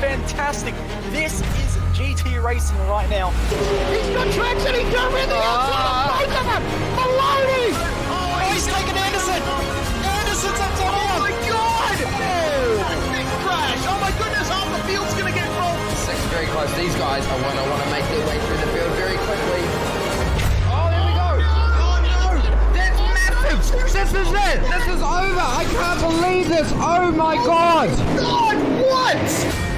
fantastic. This is GT racing right now. He's got traction, he's got with the outside of both of them! Maloney! Oh, he's taken Anderson! Anderson's up top! Oh my god! Big crash! Oh my goodness, half the field's gonna get rolled! Second very close. These guys are want to make their way through the field very quickly. Oh, there we go! Oh no! That's massive! This is it! This is over! I can't believe this! Oh my god! God, what?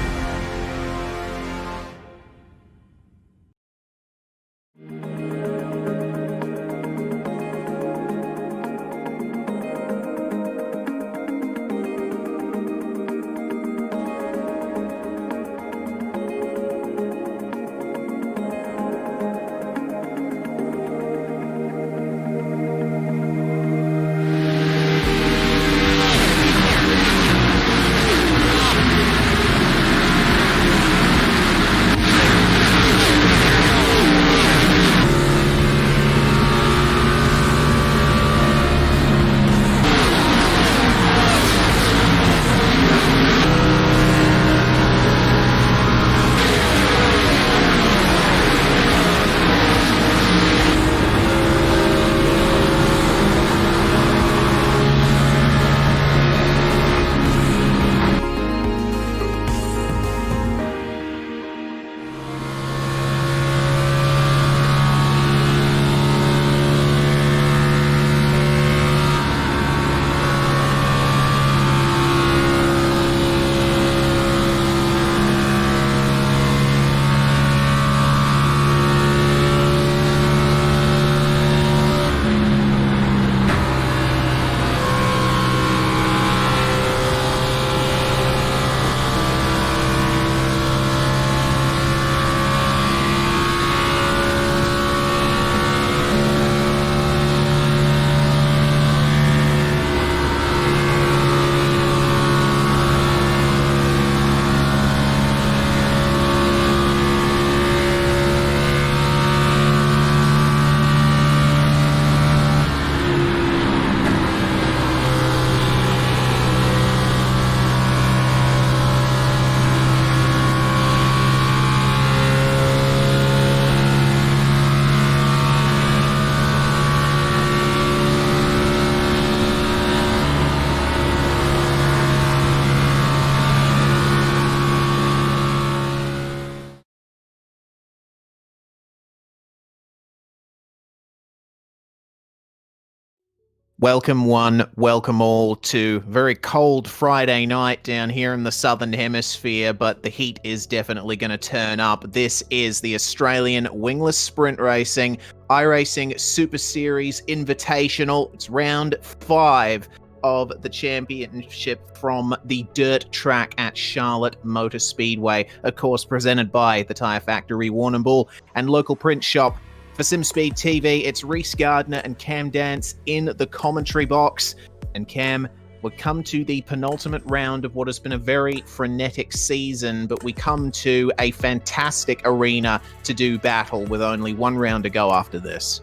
Welcome one, welcome all to very cold Friday night down here in the Southern Hemisphere, but the heat is definitely going to turn up. This is the Australian Wingless Sprint Racing iRacing Super Series Invitational. It's round 5 of the championship from the dirt track at Charlotte Motor Speedway, of course presented by the Tyre Factory Warrnambool and local print shop. For SimSpeed TV, it's Reese Gardner and Cam Dance in the commentary box. And Cam, we come to the penultimate round of what has been a very frenetic season, but we come to a fantastic arena to do battle with only one round to go after this.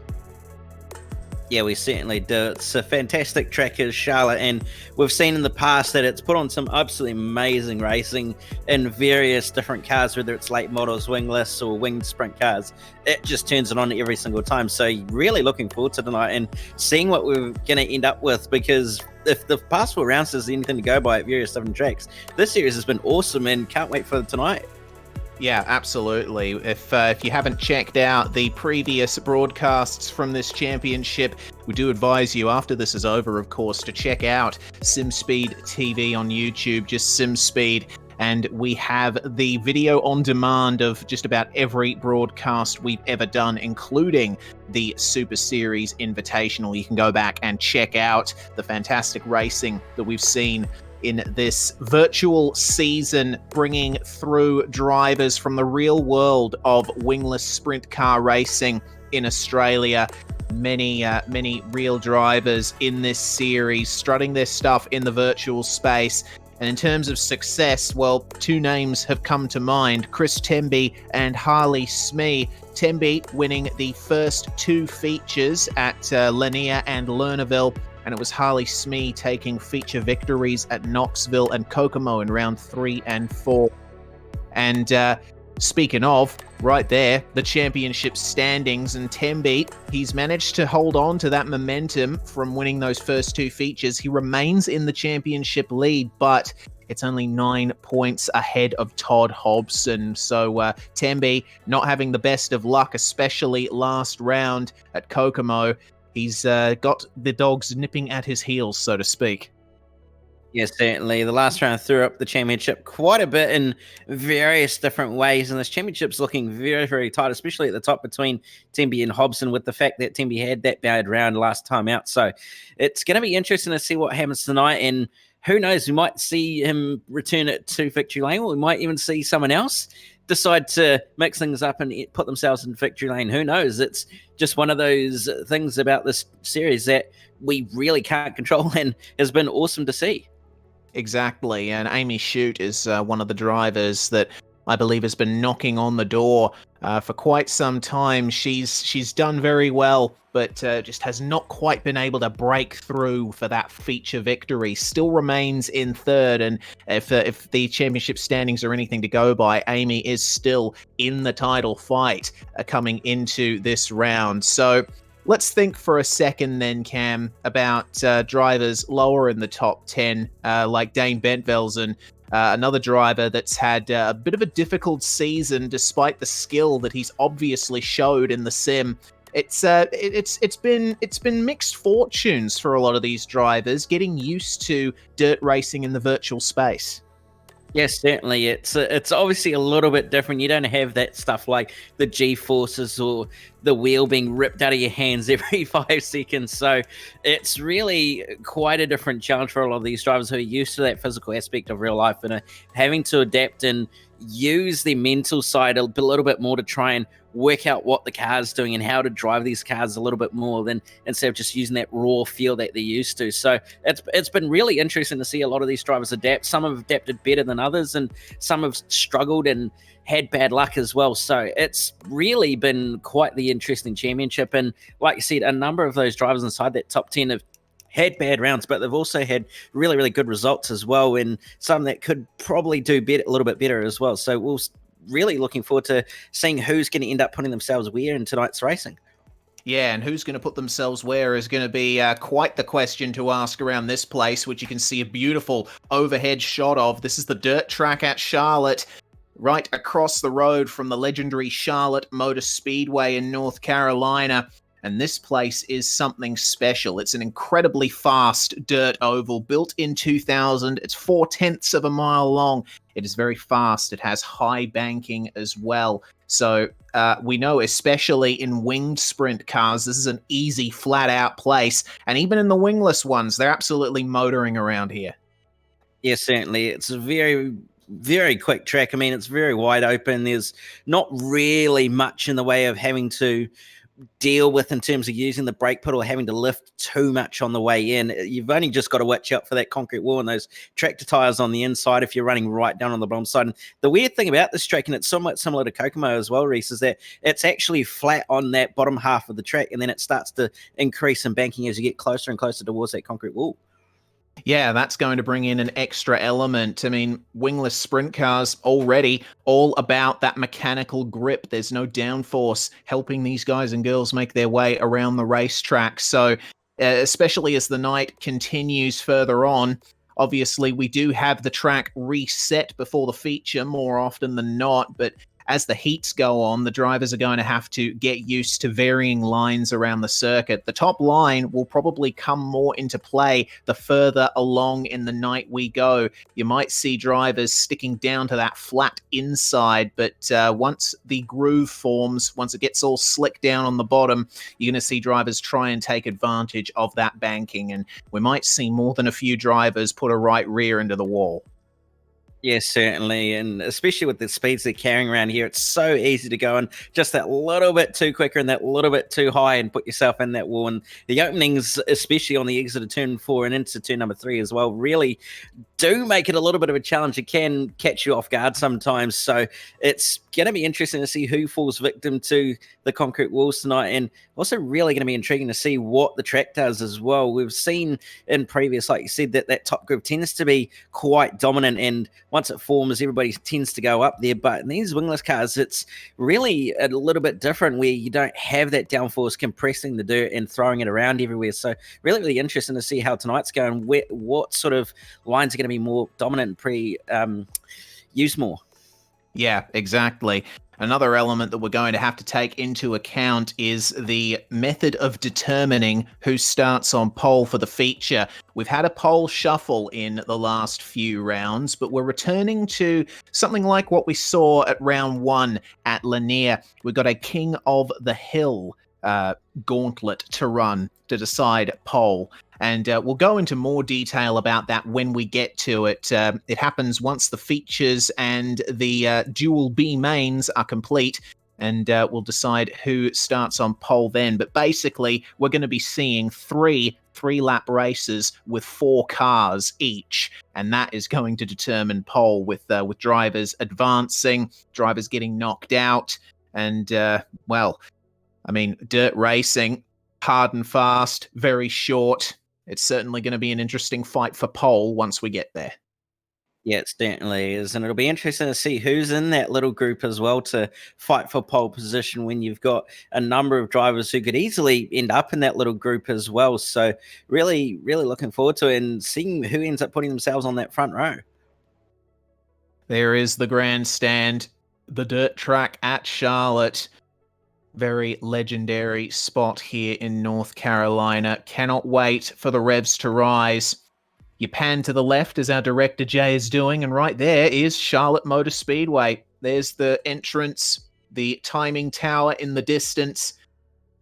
Yeah, we certainly do. It's a fantastic track as Charlotte, and we've seen in the past that it's put on some absolutely amazing racing in various different cars, whether it's late models, wingless, or winged sprint cars. It just turns it on every single time. So really looking forward to tonight and seeing what we're going to end up with, because if the past 4 rounds is anything to go by at various different tracks, this series has been awesome and can't wait for tonight. Yeah, absolutely. If you haven't checked out the previous broadcasts from this championship, we do advise you after this is over, of course, to check out SimSpeed TV on YouTube, just SimSpeed. And we have the video on demand of just about every broadcast we've ever done, including the Super Series Invitational. You can go back and check out the fantastic racing that we've seen in this virtual season, bringing through drivers from the real world of wingless sprint car racing in Australia. Many real drivers in this series, strutting their stuff in the virtual space. And in terms of success, well, 2 names have come to mind, Chris Temby and Harley Smee. Temby winning the first 2 features at Lanier and Lernerville, and it was Harley Smee taking feature victories at Knoxville and Kokomo in round 3 and 4. And speaking of, right there, the championship standings, and Tembi, he's managed to hold on to that momentum from winning those first 2 features. He remains in the championship lead, but it's only 9 points ahead of Todd Hobson. So Tembi not having the best of luck, especially last round at Kokomo. He's got the dogs nipping at his heels, so to speak. Yes, certainly. The last round threw up the championship quite a bit in various different ways, and this championship's looking very, very tight, especially at the top between Tembi and Hobson, with the fact that Tembi had that bad round last time out. So it's going to be interesting to see what happens tonight, and who knows, we might see him return it to victory lane, or we might even see someone else decide to mix things up and put themselves in victory lane. Who knows? It's just one of those things about this series that we really can't control, and has been awesome to see. Exactly, and Amy Shute is one of the drivers that I believe has been knocking on the door for quite some time. She's done very well, but just has not quite been able to break through for that feature victory. Still remains in third, and if the championship standings are anything to go by, Amy is still in the title fight coming into this round. So let's think for a second then, Cam, about drivers lower in the top 10, like Dane Bentvelsen, another driver that's had a bit of a difficult season despite the skill that he's obviously showed in the sim. It's been mixed fortunes for a lot of these drivers getting used to dirt racing in the virtual space. Yes, certainly. It's obviously a little bit different. You don't have that stuff like the G-forces or the wheel being ripped out of your hands every 5 seconds. So it's really quite a different challenge for a lot of these drivers who are used to that physical aspect of real life and are having to adapt and use the mental side a little bit more to try and work out what the car's doing and how to drive these cars a little bit more than instead of just using that raw feel that they're used to. So it's been really interesting to see a lot of these drivers adapt. Some have adapted better than others, and some have struggled and had bad luck as well. So it's really been quite the interesting championship. And like you said, a number of those drivers inside that top 10 have had bad rounds, but they've also had really, really good results as well, and some that could probably do better, a little bit better as well. So we'll really looking forward to seeing who's going to end up putting themselves where in tonight's racing. Yeah, and who's going to put themselves where is going to be quite the question to ask around this place, which you can see a beautiful overhead shot of. This is the dirt track at Charlotte, right across the road from the legendary Charlotte Motor Speedway in North Carolina. And this place is something special. It's an incredibly fast dirt oval built in 2000. It's 0.4 of a mile long. It is very fast. It has high banking as well. So we know, especially in winged sprint cars, this is an easy, flat-out place. And even in the wingless ones, they're absolutely motoring around here. Yeah, certainly. It's a very, very quick track. I mean, it's very wide open. There's not really much in the way of having to deal with in terms of using the brake pedal or having to lift too much on the way in. You've only just got to watch out for that concrete wall and those tractor tires on the inside if you're running right down on the bottom side. And the weird thing about this track, and it's somewhat similar to Kokomo as well, Reese, is that it's actually flat on that bottom half of the track, and then it starts to increase in banking as you get closer and closer towards that concrete wall. Yeah, that's going to bring in an extra element. I mean, wingless sprint cars already all about that mechanical grip. There's no downforce helping these guys and girls make their way around the racetrack. So, especially as the night continues further on, obviously we do have the track reset before the feature more often than not, but as the heats go on, the drivers are going to have to get used to varying lines around the circuit. The top line will probably come more into play the further along in the night we go. You might see drivers sticking down to that flat inside, but once the groove forms, once it gets all slick down on the bottom, you're going to see drivers try and take advantage of that banking, and we might see more than a few drivers put a right rear into the wall. Yes, certainly, and especially with the speeds they're carrying around here, it's so easy to go in just that little bit too quicker and that little bit too high and put yourself in that wall. And the openings, especially on the exit of turn 4 and into turn number 3 as well, really do make it a little bit of a challenge. It can catch you off guard sometimes, so it's going to be interesting to see who falls victim to the concrete walls tonight, and also really going to be intriguing to see what the track does as well. We've seen in previous, like you said, that top group tends to be quite dominant, and once it forms, everybody tends to go up there. But in these wingless cars, it's really a little bit different, where you don't have that downforce compressing the dirt and throwing it around everywhere. So really, really interesting to see how tonight's going. What sort of lines are going to be more dominant and used more? Yeah, exactly. Another element that we're going to have to take into account is the method of determining who starts on pole for the feature. We've had a pole shuffle in the last few rounds, but we're returning to something like what we saw at round 1 at Lanier. We've got a King of the Hill gauntlet to run to decide pole. And we'll go into more detail about that when we get to it. It happens once the features and the dual B mains are complete, and we'll decide who starts on pole then. But basically, we're going to be seeing three-lap races with 4 cars each, and that is going to determine pole with drivers advancing, drivers getting knocked out, and, well, I mean, dirt racing, hard and fast, very short. It's certainly going to be an interesting fight for pole once we get there. Yeah, it certainly is. And it'll be interesting to see who's in that little group as well to fight for pole position, when you've got a number of drivers who could easily end up in that little group as well. So really, really looking forward to it and seeing who ends up putting themselves on that front row. There is the grandstand, the dirt track at Charlotte. Very legendary spot here in North Carolina. Cannot wait for the revs to rise. You pan to the left, as our director Jay is doing, and right there is Charlotte Motor Speedway. There's the entrance, the timing tower in the distance,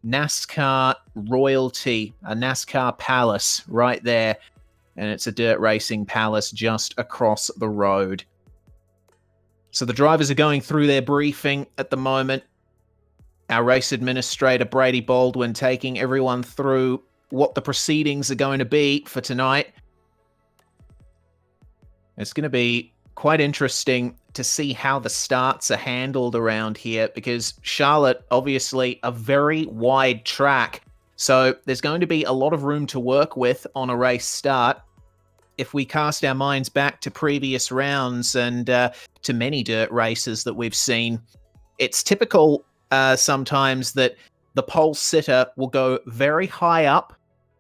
NASCAR royalty, a NASCAR palace right there, and it's a dirt racing palace just across the road. So the drivers are going through their briefing at the moment. Our race administrator, Brady Baldwin, taking everyone through what the proceedings are going to be for tonight. It's going to be quite interesting to see how the starts are handled around here, because Charlotte, obviously, a very wide track. So there's going to be a lot of room to work with on a race start. If we cast our minds back to previous rounds and to many dirt races that we've seen, it's typical sometimes that the pole sitter will go very high up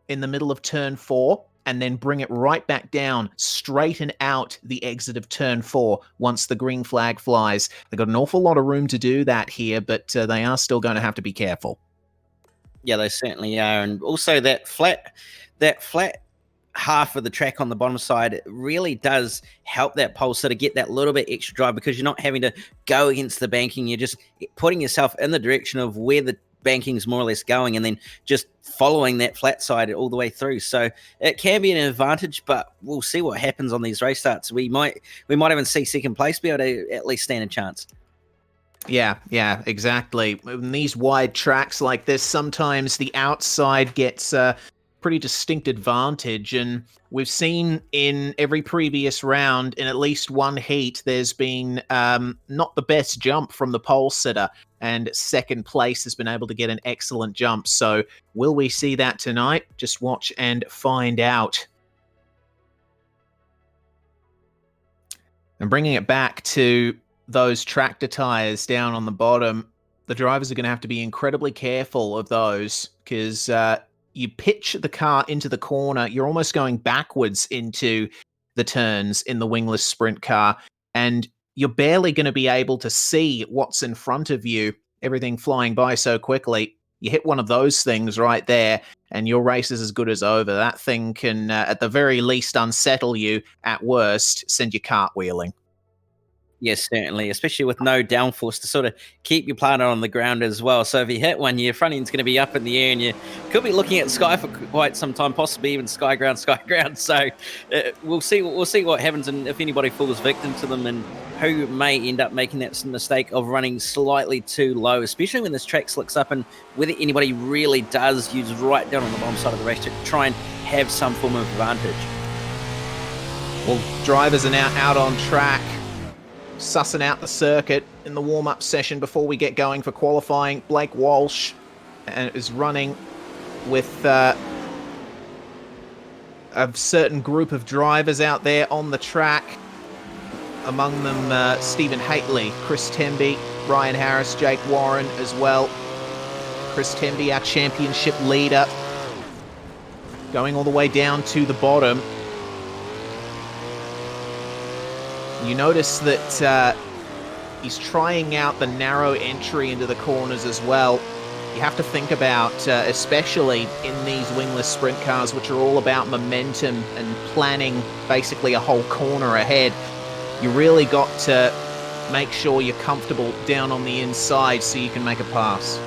in the middle of turn 4 and then bring it right back down, straighten out the exit of turn 4 once the green flag flies. They've got an awful lot of room to do that here, but they are still going to have to be careful. Yeah, they certainly are. And also that flat half of the track on the bottom side, it really does help that pole sitter get that little bit extra drive, because you're not having to go against the banking. You're just putting yourself in the direction of where the banking's more or less going, and then just following that flat side all the way through. So it can be an advantage, but we'll see what happens on these race starts. We might even see second place be able to at least stand a chance. Yeah, exactly. In these wide tracks like this, sometimes the outside gets pretty distinct advantage, and we've seen in every previous round, in at least one heat, there's been not the best jump from the pole sitter, and second place has been able to get an excellent jump. So will we see that tonight? Just watch and find out. And bringing it back to those tractor tires down on the bottom, the drivers are going to have to be incredibly careful of those, because you pitch the car into the corner, you're almost going backwards into the turns in the wingless sprint car, and you're barely going to be able to see what's in front of you, everything flying by so quickly. You hit one of those things right there, and your race is as good as over. That thing can, at the very least, unsettle you, at worst, send you cartwheeling. Yes, certainly, especially with no downforce to sort of keep you planted on the ground as well. So if you hit one, your front end's going to be up in the air, and you could be looking at sky for quite some time, possibly even sky ground. So we'll see what happens, and if anybody falls victim to them, and who may end up making that mistake of running slightly too low, especially when this track slicks up, and whether anybody really does use right down on the bottom side of the race to try and have some form of advantage. Well, drivers are now out on track, sussing out the circuit in the warm-up session before we get going for qualifying. Blake Walsh is running with a certain group of drivers out there on the track. among them Stephen Haitley, Chris Temby, Ryan Harris, Jake Warren as well. Chris Temby, our championship leader, going all the way down to the bottom. You notice that he's trying out the narrow entry into the corners as well. You have to think about, especially in these wingless sprint cars, which are all about momentum and planning basically a whole corner ahead, you really got to make sure you're comfortable down on the inside so you can make a pass.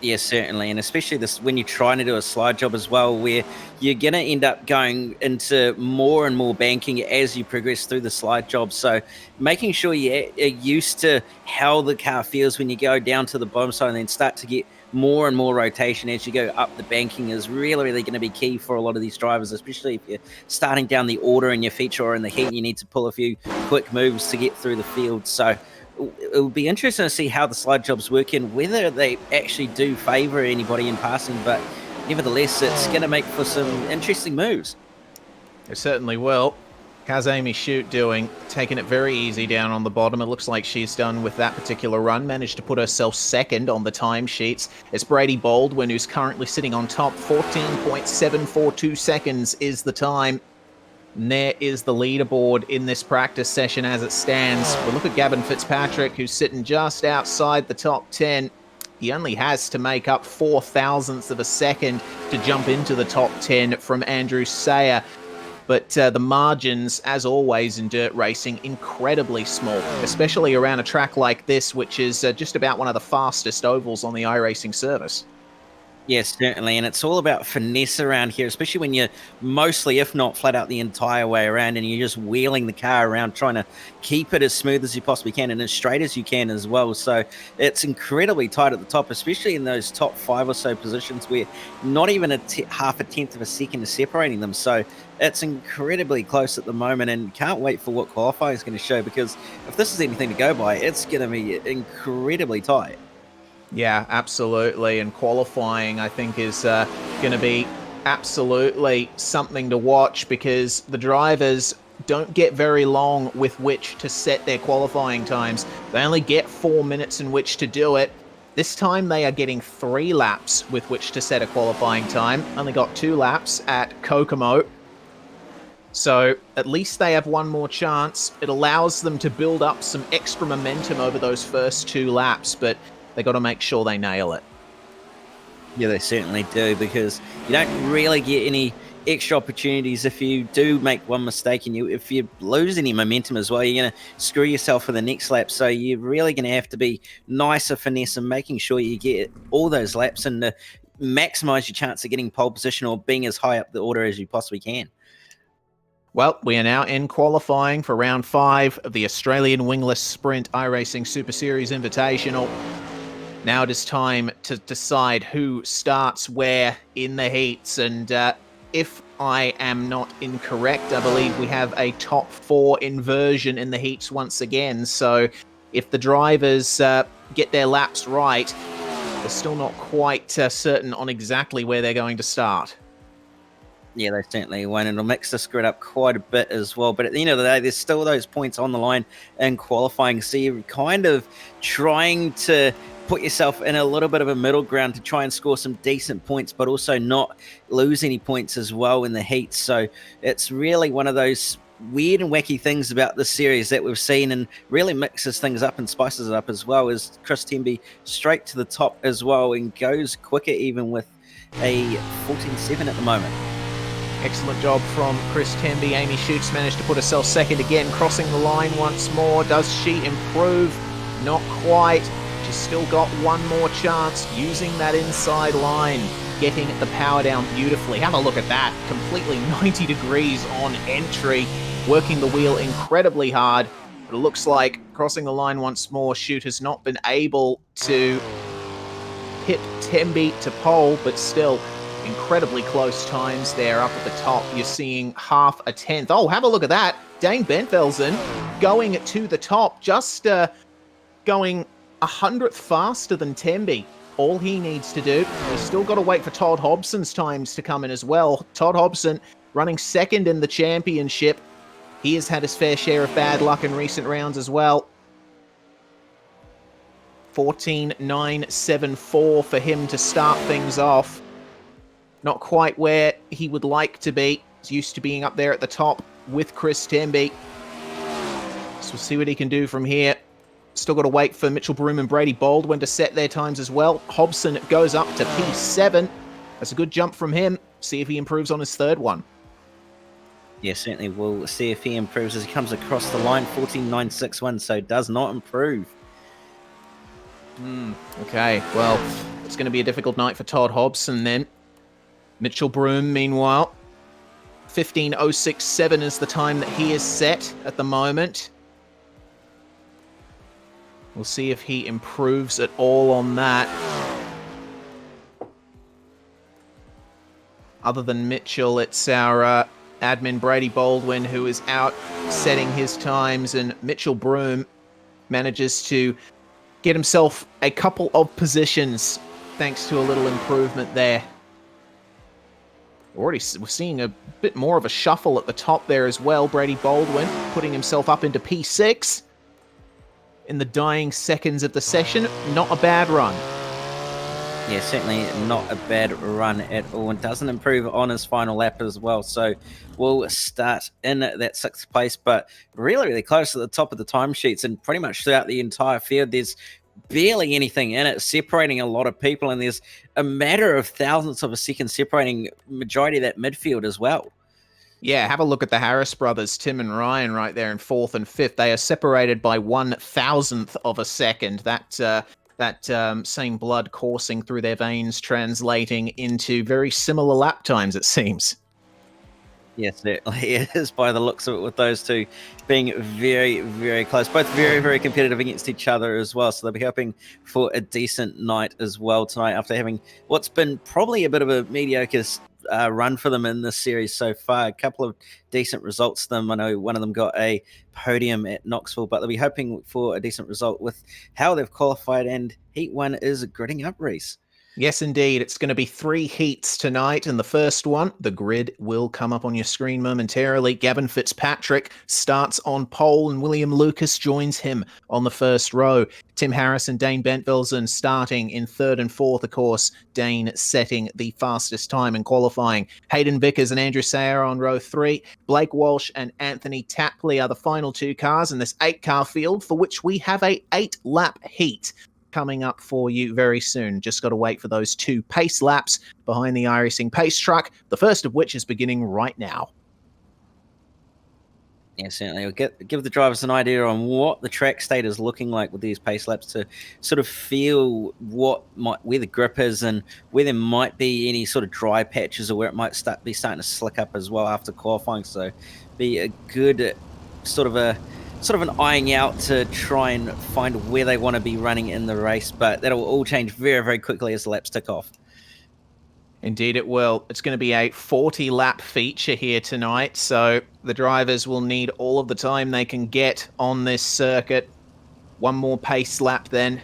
Yes, certainly, and especially this when you're trying to do a slide job as well, where you're going to end up going into more and more banking as you progress through the slide job. So making sure you're used to how the car feels when you go down to the bottom side and then start to get more and more rotation as you go up the banking is really, really going to be key for a lot of these drivers, especially if you're starting down the order in your feature or in the heat, you need to pull a few quick moves to get through the field. So it will be interesting to see how the slide jobs work and whether they actually do favor anybody in passing, but nevertheless, it's going to make for some interesting moves. It certainly will. How's Amy Shute doing? Taking it very easy down on the bottom. It looks like she's done with that particular run. Managed to put herself second on the timesheets. It's Brady Baldwin who's currently sitting on top. 14.742 seconds is the time. And there is the leaderboard in this practice session as it stands. But look at Gavin Fitzpatrick, who's sitting just outside the top 10. He only has to make up 0.004 of a second to jump into the top 10 from Andrew Sayer. But the margins, as always in dirt racing, incredibly small, especially around a track like this, which is just about one of the fastest ovals on the iRacing service. Yes, certainly, and it's all about finesse around here, especially when you're mostly, if not flat out the entire way around, and you're just wheeling the car around, trying to keep it as smooth as you possibly can and as straight as you can as well. So it's incredibly tight at the top, especially in those top 5 or so positions where not even half a tenth of a second is separating them. So it's incredibly close at the moment, and can't wait for what qualifying is going to show, because if this is anything to go by, it's going to be incredibly tight. Yeah, absolutely. And qualifying, I think, is going to be absolutely something to watch, because the drivers don't get very long with which to set their qualifying times. They only get 4 minutes in which to do it. This time they are getting 3 laps with which to set a qualifying time. Only got 2 laps at Kokomo. So at least they have one more chance. It allows them to build up some extra momentum over those first 2 laps, but they got to make sure they nail it. Yeah, they certainly do, because you don't really get any extra opportunities if you do make one mistake, and if you lose any momentum as well, you're going to screw yourself for the next lap. So you're really going to have to be nicer, finesse, and making sure you get all those laps and maximize your chance of getting pole position or being as high up the order as you possibly can. Well, we are now in qualifying for round 5 of the Australian Wingless Sprint iRacing Super Series Invitational. Now it is time to decide who starts where in the heats, and if I am not incorrect, I believe we have a top 4 inversion in the heats once again. So if the drivers get their laps right, they're still not quite certain on exactly where they're going to start. Yeah, they certainly won't, and it'll mix the grid up quite a bit as well. But at the end of the day, there's still those points on the line in qualifying, so you're kind of trying to put yourself in a little bit of a middle ground to try and score some decent points, but also not lose any points as well in the heats. So it's really one of those weird and wacky things about this series that we've seen, and really mixes things up and spices it up as well, as Chris Temby straight to the top as well and goes quicker even with a 14.7 at the moment. Excellent job from Chris Temby. Amy Schute's managed to put herself second again, crossing the line once more. Does she improve? Not quite. She's still got one more chance using that inside line, getting the power down beautifully. Have a look at that. Completely 90 degrees on entry, working the wheel incredibly hard. But it looks like crossing the line once more, Shute has not been able to hit Temby to pole, but still incredibly close times there up at the top. You're seeing half a tenth. Oh, have a look at that. Dane Bentvelsen going to the top, just going 100th faster than Temby. All he needs to do, he's still got to wait for Todd Hobson's times to come in as well. Todd Hobson running second in the championship, He has had his fair share of bad luck in recent rounds as well. 14.974 for him to start things off. Not quite where he would like to be. He's used to being up there at the top with Chris Temby. So we'll see what he can do from here. Still got to wait for Mitchell Broom and Brady Baldwin to set their times as well. Hobson goes up to P7. That's a good jump from him. See if he improves on his third one. Yeah, certainly we'll see if he improves as he comes across the line. 14.961, so does not improve. Okay, well, it's going to be a difficult night for Todd Hobson then. Mitchell Broom, meanwhile, 15.067 is the time that he is set at the moment. We'll see if he improves at all on that. Other than Mitchell, it's our admin Brady Baldwin who is out setting his times, and Mitchell Broom manages to get himself a couple of positions thanks to a little improvement there. We're seeing a bit more of a shuffle at the top there as well. Brady Baldwin putting himself up into P6 in the dying seconds of the session. Not a bad run. Yeah, certainly not a bad run at all, and doesn't improve on his final lap as well. So we'll start in that 6th place, but really, really close to the top of the timesheets, and pretty much throughout the entire field, there's barely anything in it, separating a lot of people, and there's a matter of thousandths of a second separating majority of that midfield as well. Yeah, have a look at the Harris brothers, Tim and Ryan, right there in 4th and 5th. They are separated by 1,000th of a second. That same blood coursing through their veins, translating into very similar lap times, it seems. Yes, certainly it is by the looks of it, with those two being very, very close. Both very, very competitive against each other as well. So they'll be hoping for a decent night as well tonight after having what's been probably a bit of a mediocre run for them in this series so far. A couple of decent results for them. I know one of them got a podium at Knoxville, but they'll be hoping for a decent result with how they've qualified, and Heat 1 is gritting up, Reese. Yes, indeed. It's going to be 3 heats tonight, and the first one, the grid will come up on your screen momentarily. Gavin Fitzpatrick starts on pole, and William Lucas joins him on the first row. Tim Harris and Dane Bentvelsen starting in 3rd and 4th, of course. Dane setting the fastest time in qualifying. Hayden Vickers and Andrew Sayer on row 3. Blake Walsh and Anthony Tapley are the final 2 cars in this 8-car field, for which we have a 8-lap heat coming up for you very soon. Just got to wait for those 2 pace laps behind the iRacing pace truck, the first of which is beginning right now. Yeah, certainly. We'll give the drivers an idea on what the track state is looking like with these pace laps to sort of feel where the grip is, and where there might be any sort of dry patches, or where it might be starting to slick up as well after qualifying. So be a good sort of an eyeing out to try and find where they want to be running in the race, but that'll all change very, very quickly as the laps tick off. Indeed it will. It's going to be a 40-lap feature here tonight, so the drivers will need all of the time they can get on this circuit. One more pace lap then,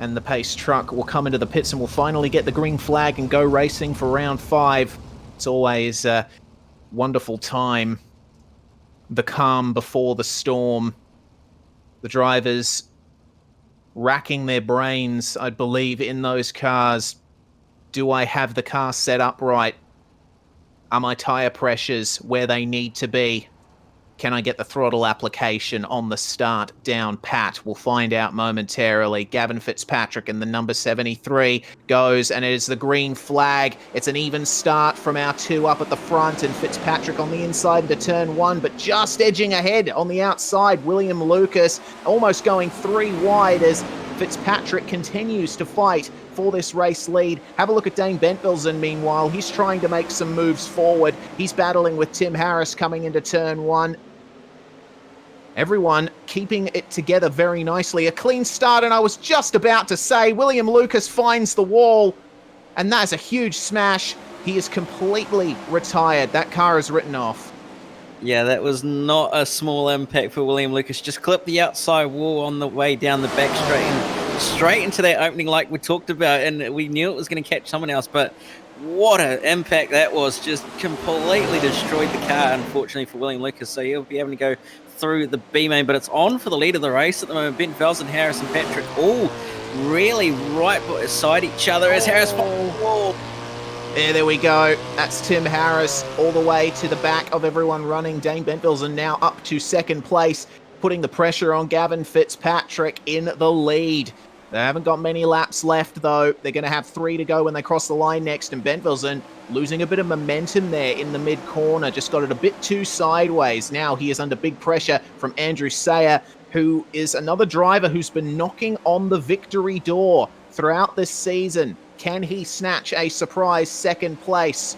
and the pace truck will come into the pits and will finally get the green flag and go racing for round 5. It's always a wonderful time. The calm before the storm. The drivers racking their brains, I believe, in those cars. Do I have the car set up right? Are my tyre pressures where they need to be? Can I get the throttle application on the start down pat? We'll find out momentarily. Gavin Fitzpatrick in the number 73 goes, and it is the green flag. It's an even start from our 2 up at the front, and Fitzpatrick on the inside into turn 1, but just edging ahead on the outside. William Lucas almost going 3 wide as Fitzpatrick continues to fight for this race lead. Have a look at Dane Bentvelsen, meanwhile. He's trying to make some moves forward. He's battling with Tim Harris coming into turn 1. Everyone keeping it together very nicely. A clean start, and I was just about to say, William Lucas finds the wall, and that's a huge smash. He is completely retired. That car is written off. Yeah, that was not a small impact for William Lucas. Just clipped the outside wall on the way down the back straight into that opening like we talked about, and we knew it was going to catch someone else, but What an impact that was. Just completely destroyed the car, unfortunately, for William Lucas. So he'll be having to go through the B main, but it's on for the lead of the race at the moment. Ben Velsen, Harris, and Patrick all really right beside each other as Harris finds the wall. There we go. That's Tim Harris all the way to the back of everyone running. Dane Bentvelsen now up to second place, putting the pressure on Gavin Fitzpatrick in the lead. They haven't got many laps left, though. They're going to have 3 to go when they cross the line next, and Bentvelsen losing a bit of momentum there in the mid-corner. Just got it a bit too sideways. Now he is under big pressure from Andrew Sayer, who is another driver who's been knocking on the victory door throughout this season. Can he snatch a surprise second place?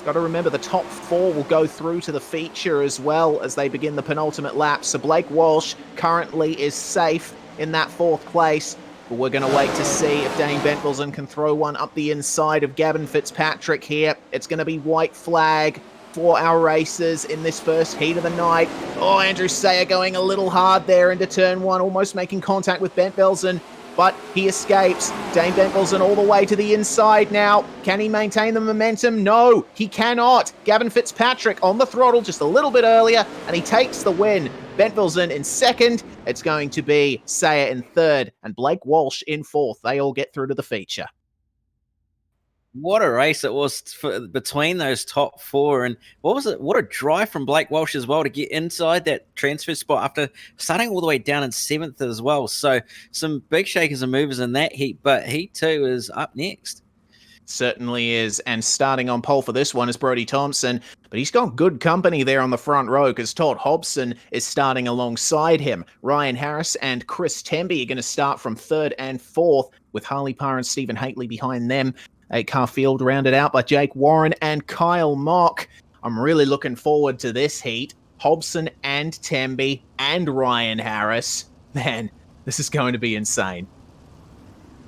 Got to remember the top 4 will go through to the feature as well as they begin the penultimate lap. So Blake Walsh currently is safe in that 4th place. But we're going to wait to see if Dane Bentvelsen can throw one up the inside of Gavin Fitzpatrick here. It's going to be white flag for our racers in this first heat of the night. Oh, Andrew Sayer going a little hard there into turn 1, almost making contact with Bentvelsen, but he escapes. Dane Bentvelsen all the way to the inside now. Can he maintain the momentum? No, he cannot. Gavin Fitzpatrick on the throttle just a little bit earlier, and he takes the win. Bentvelsen in second. It's going to be Sayer in third and Blake Walsh in fourth. They all get through to the feature. What a race it was between those top 4. And what was it? What a drive from Blake Walsh as well to get inside that transfer spot after starting all the way down in 7th as well. So some big shakers and movers in that heat, but heat 2 is up next. Certainly is, and starting on pole for this one is Brodie Thompson, but he's got good company there on the front row because Todd Hobson is starting alongside him. Ryan Harris and Chris Temby are going to start from 3rd and 4th, with Harley Parr and Stephen Haitley behind them. 8-car field rounded out by Jake Warren and Kyle Mock. I'm really looking forward to this heat. Hobson and Temby and Ryan Harris. Man, this is going to be insane.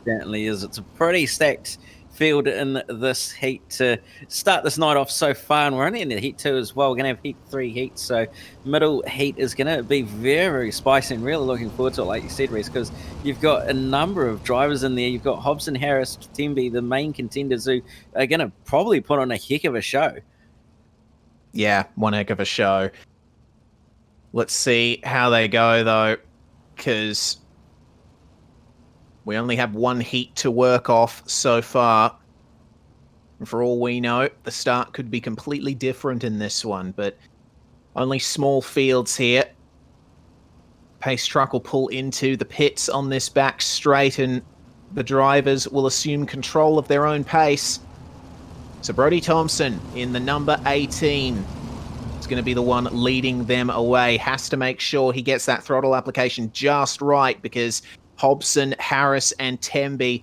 Certainly is. It's a pretty stacked field in this heat to start this night off so far, and we're only in the heat 2 as well. We're going to have heat 3 heats, so middle heat is going to be very, very spicy, and really looking forward to it, like you said, Reese, because you've got a number of drivers in there. You've got Hobson, Harris, Temby, the main contenders, who are going to probably put on a heck of a show. Yeah, one heck of a show. Let's see how they go, though, because we only have one heat to work off so far. And for all we know, the start could be completely different in this one, but only small fields here. Pace truck will pull into the pits on this back straight, and the drivers will assume control of their own pace. So Brodie Thompson in the number 18 is going to be the one leading them away. Has to make sure he gets that throttle application just right, because Hobson, Harris, and Temby,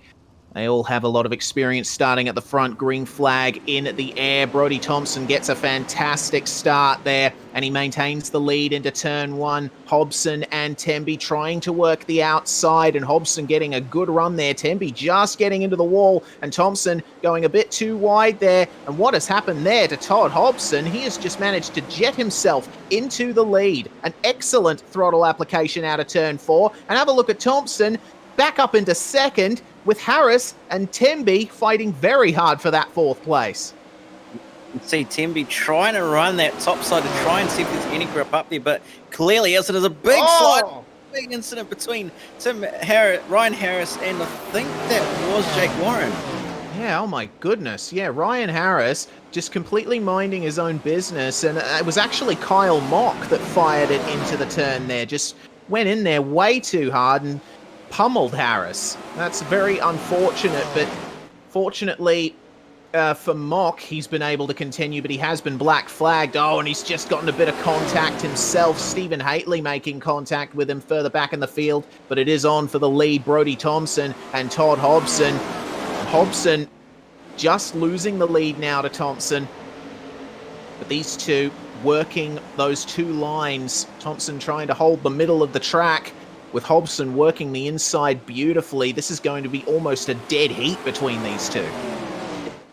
they all have a lot of experience starting at the front. Green flag in the air. Brodie Thompson gets a fantastic start there, and he maintains the lead into turn 1. Hobson and Temby trying to work the outside, and Hobson getting a good run there. Temby just getting into the wall, and Thompson going a bit too wide there. And what has happened there to Todd Hobson? He has just managed to jet himself into the lead. An excellent throttle application out of turn 4. And have a look at Thompson back up into second, with Harris and Temby fighting very hard for that 4th place. You can see Temby trying to run that top side to try and see if there's any grip up there, but clearly as it is a big slide, big incident between Ryan Harris, and I think that was Jake Warren. Yeah, oh my goodness. Yeah, Ryan Harris just completely minding his own business, and it was actually Kyle Mock that fired it into the turn there. Just went in there way too hard and pummeled Harris. That's very unfortunate, but fortunately for Mock, he's been able to continue, but he has been black flagged. Oh, and he's just gotten a bit of contact himself. Stephen Haitley making contact with him further back in the field, but it is on for the lead. Brodie Thompson and Todd Hobson. Hobson just losing the lead now to Thompson, but these two working those 2 lines. Thompson trying to hold the middle of the track, with Hobson working the inside beautifully. This is going to be almost a dead heat between these two.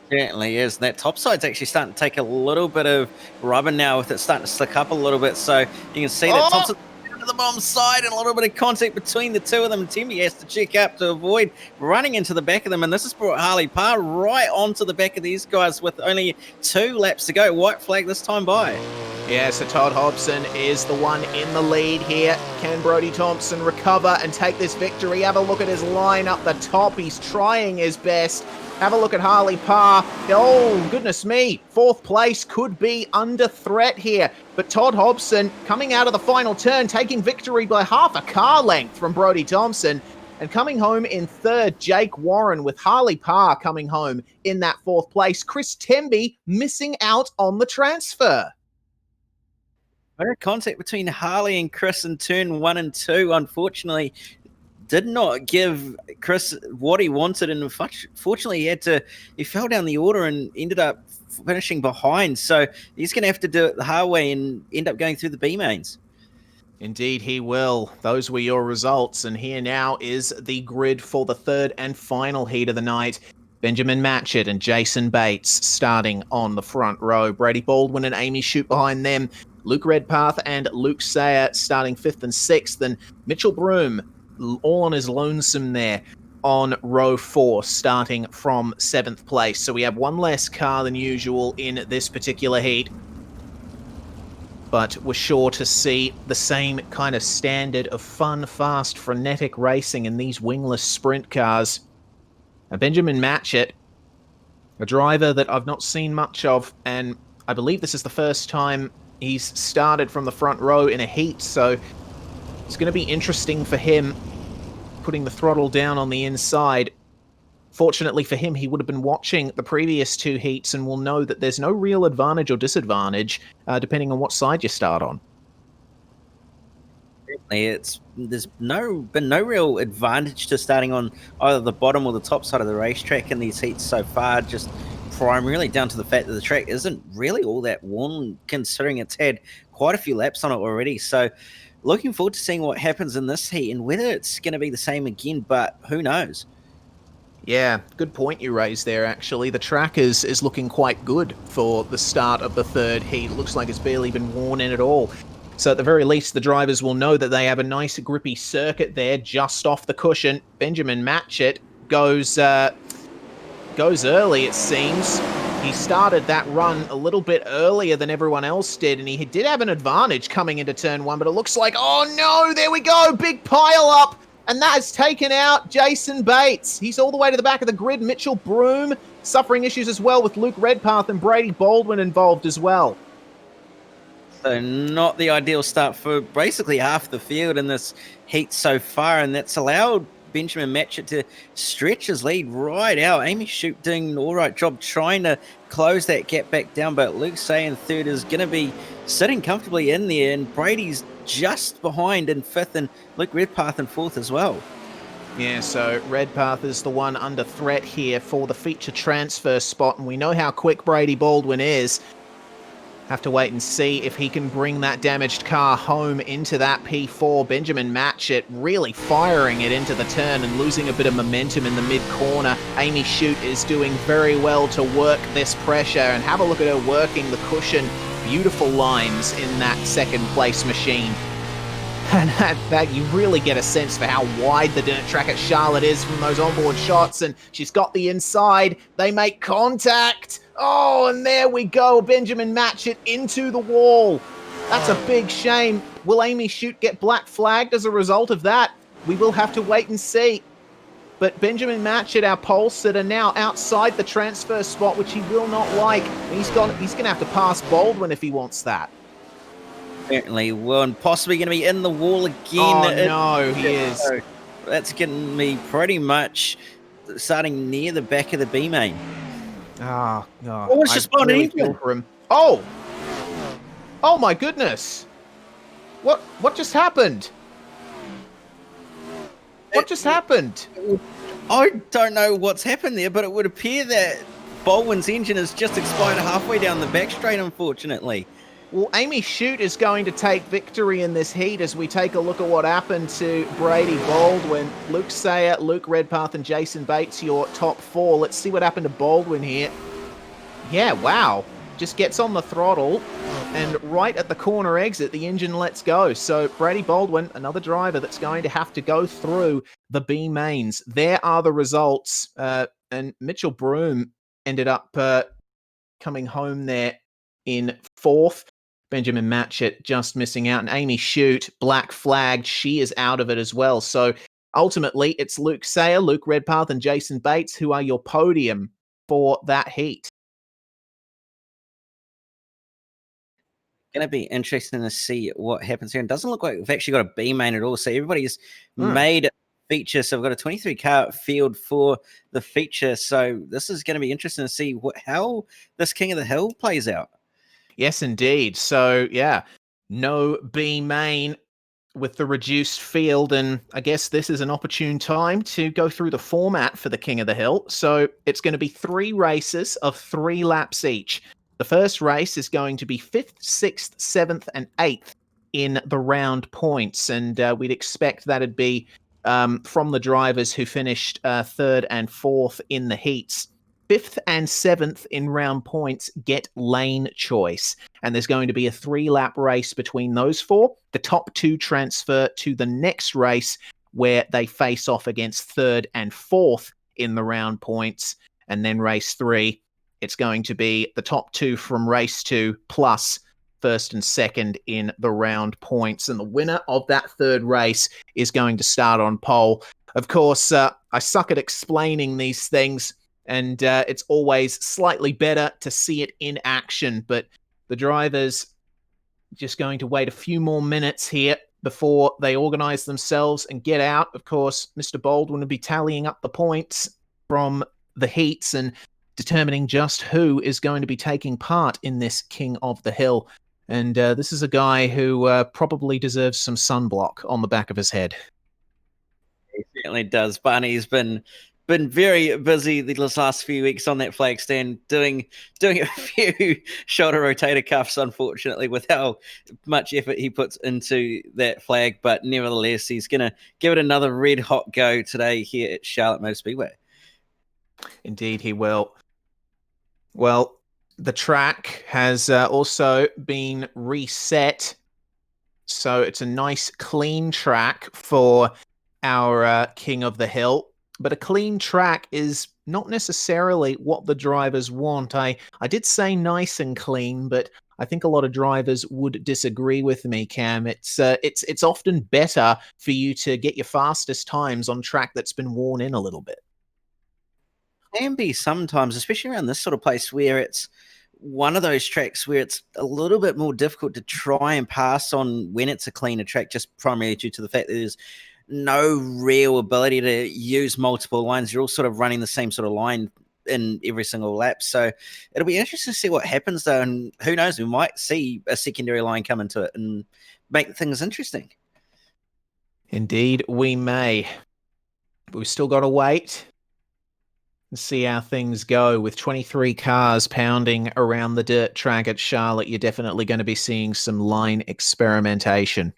Certainly is. That top side's actually starting to take a little bit of rubber now, with it starting to slick up a little bit. So you can see that Thompson into the bomb side and a little bit of contact between the two of them. Timmy has to check up to avoid running into the back of them, and this has brought Harley Parr right onto the back of these guys with only 2 laps to go. White flag this time by. Yeah, so Todd Hobson is the one in the lead here. Can Brodie Thompson recover and take this victory? Have a look at his line up the top. He's trying his best. Have a look at Harley Parr. Oh, goodness me. 4th place could be under threat here. But Todd Hobson coming out of the final turn, taking victory by half a car length from Brodie Thompson. And coming home in 3rd, Jake Warren, with Harley Parr coming home in that 4th place. Chris Temby missing out on the transfer. Better contact between Harley and Chris in turn 1 and 2. Unfortunately, did not give Chris what he wanted, and fortunately he fell down the order and ended up finishing behind. So he's going to have to do it the hard way and end up going through the B mains. Indeed he will. Those were your results, and here now is the grid for the 3rd and final heat of the night. Benjamin Matchett and Jason Bates starting on the front row. Brady Baldwin and Amy Shute behind them. Luke Redpath and Luke Sayer starting 5th and 6th, and Mitchell Broom all on his lonesome there on row 4, starting from 7th place. So we have one less car than usual in this particular heat, but we're sure to see the same kind of standard of fun, fast, frenetic racing in these wingless sprint cars. Now, Benjamin Matchett, a driver that I've not seen much of, and I believe this is the first time he's started from the front row in a heat, so it's going to be interesting for him putting the throttle down on the inside. Fortunately for him, he would have been watching the previous 2 heats and will know that there's no real advantage or disadvantage depending on what side you start on. There's been no real advantage to starting on either the bottom or the top side of the racetrack in these heats so far, just primarily down to the fact that the track isn't really all that worn, considering it's had quite a few laps on it already. So looking forward to seeing what happens in this heat and whether it's going to be the same again, but who knows? Yeah, good point you raised there, actually. The track is looking quite good for the start of the 3rd heat. It looks like it's barely been worn in at all. So at the very least, the drivers will know that they have a nice grippy circuit there just off the cushion. Benjamin Matchett goes early, it seems. He started that run a little bit earlier than everyone else did, and he did have an advantage coming into turn 1, but it looks like, oh no, there we go, big pile up, and that has taken out Jason Bates. He's all the way to the back of the grid. Mitchell Broom suffering issues as well, with Luke Redpath and Brady Baldwin involved as well. So not the ideal start for basically half the field in this heat so far, and that's allowed Benjamin Matchett to stretch his lead right out. Amy Shute doing an all right job trying to close that gap back down, but Luke Say in 3rd is going to be sitting comfortably in there, and Brady's just behind in 5th, and Luke Redpath in 4th as well. Yeah, so Redpath is the one under threat here for the feature transfer spot, and we know how quick Brady Baldwin is. Have to wait and see if he can bring that damaged car home into that P4. Benjamin Matchett really firing it into the turn and losing a bit of momentum in the mid-corner. Amy Shute is doing very well to work this pressure, and have a look at her working the cushion. Beautiful lines in that 2nd place machine. And that you really get a sense for how wide the dirt track at Charlotte is from those onboard shots, and she's got the inside. They make contact. Oh, and there we go. Benjamin Matchett into the wall. That's a big shame. Will Amy Shute get black flagged as a result of that? We will have to wait and see. But Benjamin Matchett, our pole sitter, now outside the transfer spot, which he will not like. He's going to have to pass Baldwin if he wants that. Certainly will, and possibly going to be in the wall again. Oh, no, he is. So that's getting me pretty much starting near the back of the B main. Oh, no. What was just really feel for him. Oh! Oh, my goodness. What just happened? What just happened? I don't know what's happened there, but it would appear that Baldwin's engine has just expired halfway down the back straight, unfortunately. Well, Amy Shute is going to take victory in this heat as we take a look at what happened to Brady Baldwin. Luke Sayer, Luke Redpath, and Jason Bates, your top 4. Let's see what happened to Baldwin here. Yeah, wow. just gets on the throttle, and right at the corner exit, the engine lets go. So Brady Baldwin, another driver that's going to have to go through the B mains. There are the results. And Mitchell Broom ended up coming home there in 4th. Benjamin Matchett just missing out. And Amy Shute, black flagged. She is out of it as well. So ultimately, it's Luke Sayer, Luke Redpath, and Jason Bates who are your podium for that heat. Going to be interesting to see what happens here. And doesn't look like we've actually got a B main at all. So everybody's made feature. So we've got a 23 car field for the feature. So this is going to be interesting to see how this King of the Hill plays out. Yes, indeed. So yeah, no B main with the reduced field, and I guess this is an opportune time to go through the format for the King of the Hill. So it's going to be 3 races of 3 laps each. The first race is going to be 5th, 6th, 7th, and 8th in the round points, and we'd expect that'd be from the drivers who finished 3rd and 4th in the heats. 5th and 7th in round points get lane choice, and there's going to be a 3-lap race between those 4. The top 2 transfer to the next race, where they face off against 3rd and 4th in the round points, and then race 3. It's going to be the top 2 from race 2 plus 1st and 2nd in the round points. And the winner of that 3rd race is going to start on pole. Of course, I suck at explaining these things, and it's always slightly better to see it in action. But the drivers just going to wait a few more minutes here before they organize themselves and get out. Of course, Mr. Baldwin will be tallying up the points from the heats and determining just who is going to be taking part in this King of the Hill. And this is a guy who probably deserves some sunblock on the back of his head. He certainly does. Barney's been very busy these last few weeks on that flag stand, doing a few shoulder rotator cuffs, unfortunately, with how much effort he puts into that flag. But nevertheless, he's going to give it another red hot go today here at Charlotte Motor Speedway. Indeed, he will. Well, the track has also been reset, so it's a nice, clean track for our King of the Hill. But a clean track is not necessarily what the drivers want. I did say nice and clean, but I think a lot of drivers would disagree with me, Cam. It's often better for you to get your fastest times on track that's been worn in a little bit. Can be sometimes, especially around this sort of place where it's one of those tracks where it's a little bit more difficult to try and pass on when it's a cleaner track, just primarily due to the fact that there's no real ability to use multiple lines. You're all sort of running the same sort of line in every single lap. So it'll be interesting to see what happens though. And who knows, we might see a secondary line come into it and make things interesting. Indeed, we may. But we've still got to wait and see how things go. With 23 cars pounding around the dirt track at Charlotte, you're definitely going to be seeing some line experimentation.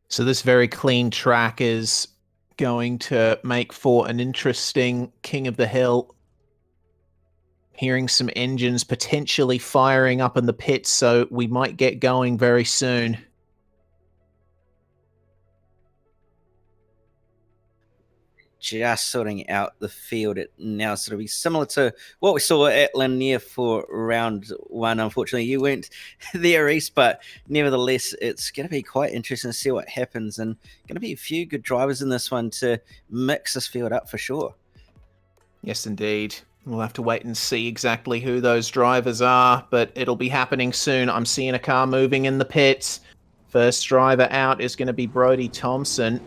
So this very clean track is going to make for an interesting King of the Hill. Hearing some engines potentially firing up in the pits, so we might get going very soon. Just sorting out the field now, so it'll be similar to what we saw at Lanier for round 1. Unfortunately, you weren't there, Reese, but nevertheless, it's going to be quite interesting to see what happens, and going to be a few good drivers in this one to mix this field up for sure. Yes, indeed. We'll have to wait and see exactly who those drivers are, but it'll be happening soon. I'm seeing a car moving in the pits. First driver out is going to be Brody Thompson,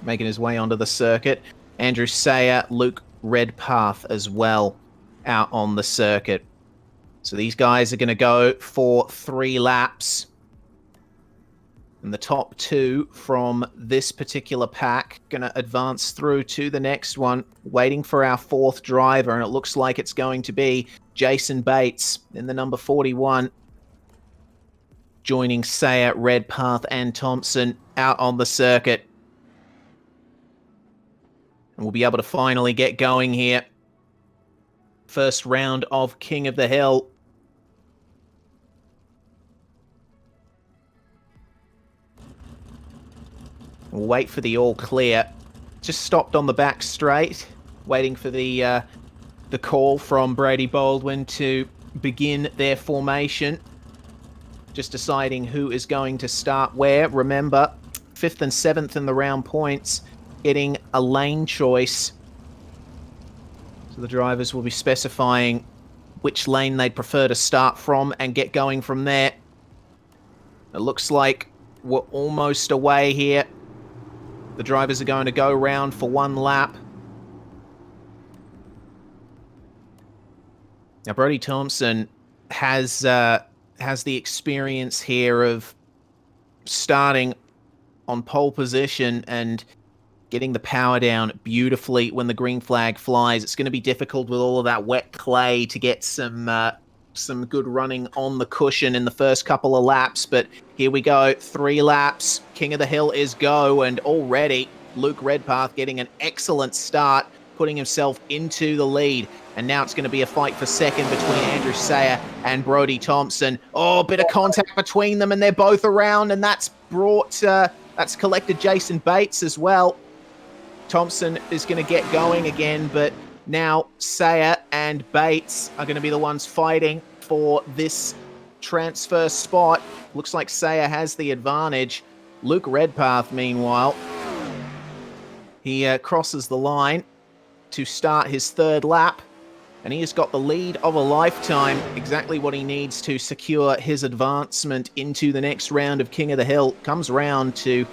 making his way onto the circuit. Andrew Sayer, Luke Redpath as well out on the circuit. So these guys are going to go for 3 laps. And the top 2 from this particular pack going to advance through to the next one, waiting for our 4th driver. And it looks like it's going to be Jason Bates in the number 41, joining Sayer, Redpath, and Thompson out on the circuit. And we'll be able to finally get going here. First round of King of the Hill. We'll wait for the all clear. Just stopped on the back straight, waiting for the call from Brady Baldwin to begin their formation. Just deciding who is going to start where. Remember, 5th and 7th in the round points, getting a lane choice. So the drivers will be specifying which lane they'd prefer to start from and get going from there. It looks like we're almost away here. The drivers are going to go round for 1 lap. Now, Brody Thompson has the experience here of starting on pole position and getting the power down beautifully when the green flag flies. It's going to be difficult with all of that wet clay to get some good running on the cushion in the first couple of laps, but here we go, 3 laps. King of the Hill is go, and already Luke Redpath getting an excellent start, putting himself into the lead. And now it's going to be a fight for second between Andrew Sayer and Brody Thompson. Oh, a bit of contact between them, and they're both around, and that's collected Jason Bates as well. Thompson is going to get going again, but now Sayer and Bates are going to be the ones fighting for this transfer spot. Looks like Sayer has the advantage. Luke Redpath, meanwhile, he crosses the line to start his 3rd lap, and he has got the lead of a lifetime, exactly what he needs to secure his advancement into the next round of King of the Hill. Comes round to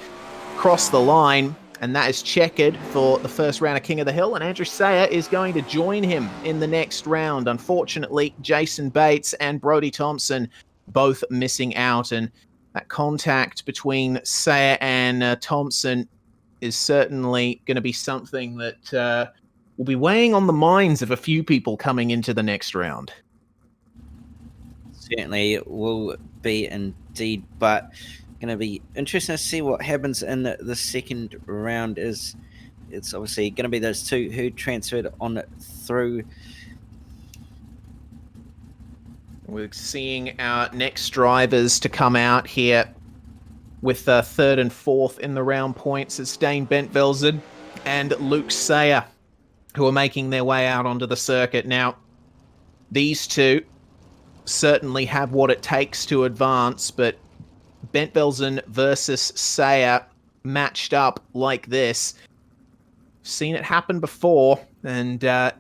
cross the line, and that is checkered for the first round of King of the Hill, and Andrew Sayer is going to join him in the next round. Unfortunately, Jason Bates and Brody Thompson both missing out, and that contact between Sayer and Thompson is certainly going to be something that will be weighing on the minds of a few people coming into the next round. Certainly it will be indeed, but going to be interesting to see what happens in the second round. It's obviously going to be those 2 who transferred on through. We're seeing our next drivers to come out here with 3rd and 4th in the round points. It's Dane Bentvelsen and Luke Sayer who are making their way out onto the circuit. Now, these 2 certainly have what it takes to advance, but Bentvelsen versus Sayer matched up like this. Seen it happen before, and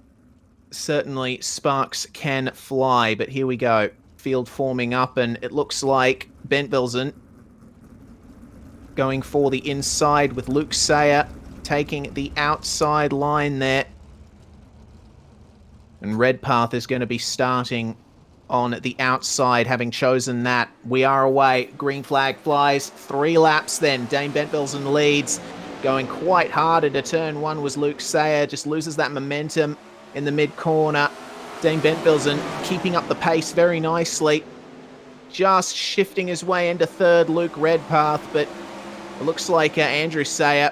certainly sparks can fly, but here we go. Field forming up, and it looks like Bentvelsen going for the inside with Luke Sayer taking the outside line there. And Redpath is going to be starting on the outside, having chosen that. We are away. Green flag flies. 3 laps then. Dane Bentvelsen leads. Going quite hard into turn 1 was Luke Sayer. Just loses that momentum in the mid-corner. Dane Bentvelsen keeping up the pace very nicely. Just shifting his way into 3rd, Luke Redpath. But it looks like Andrew Sayer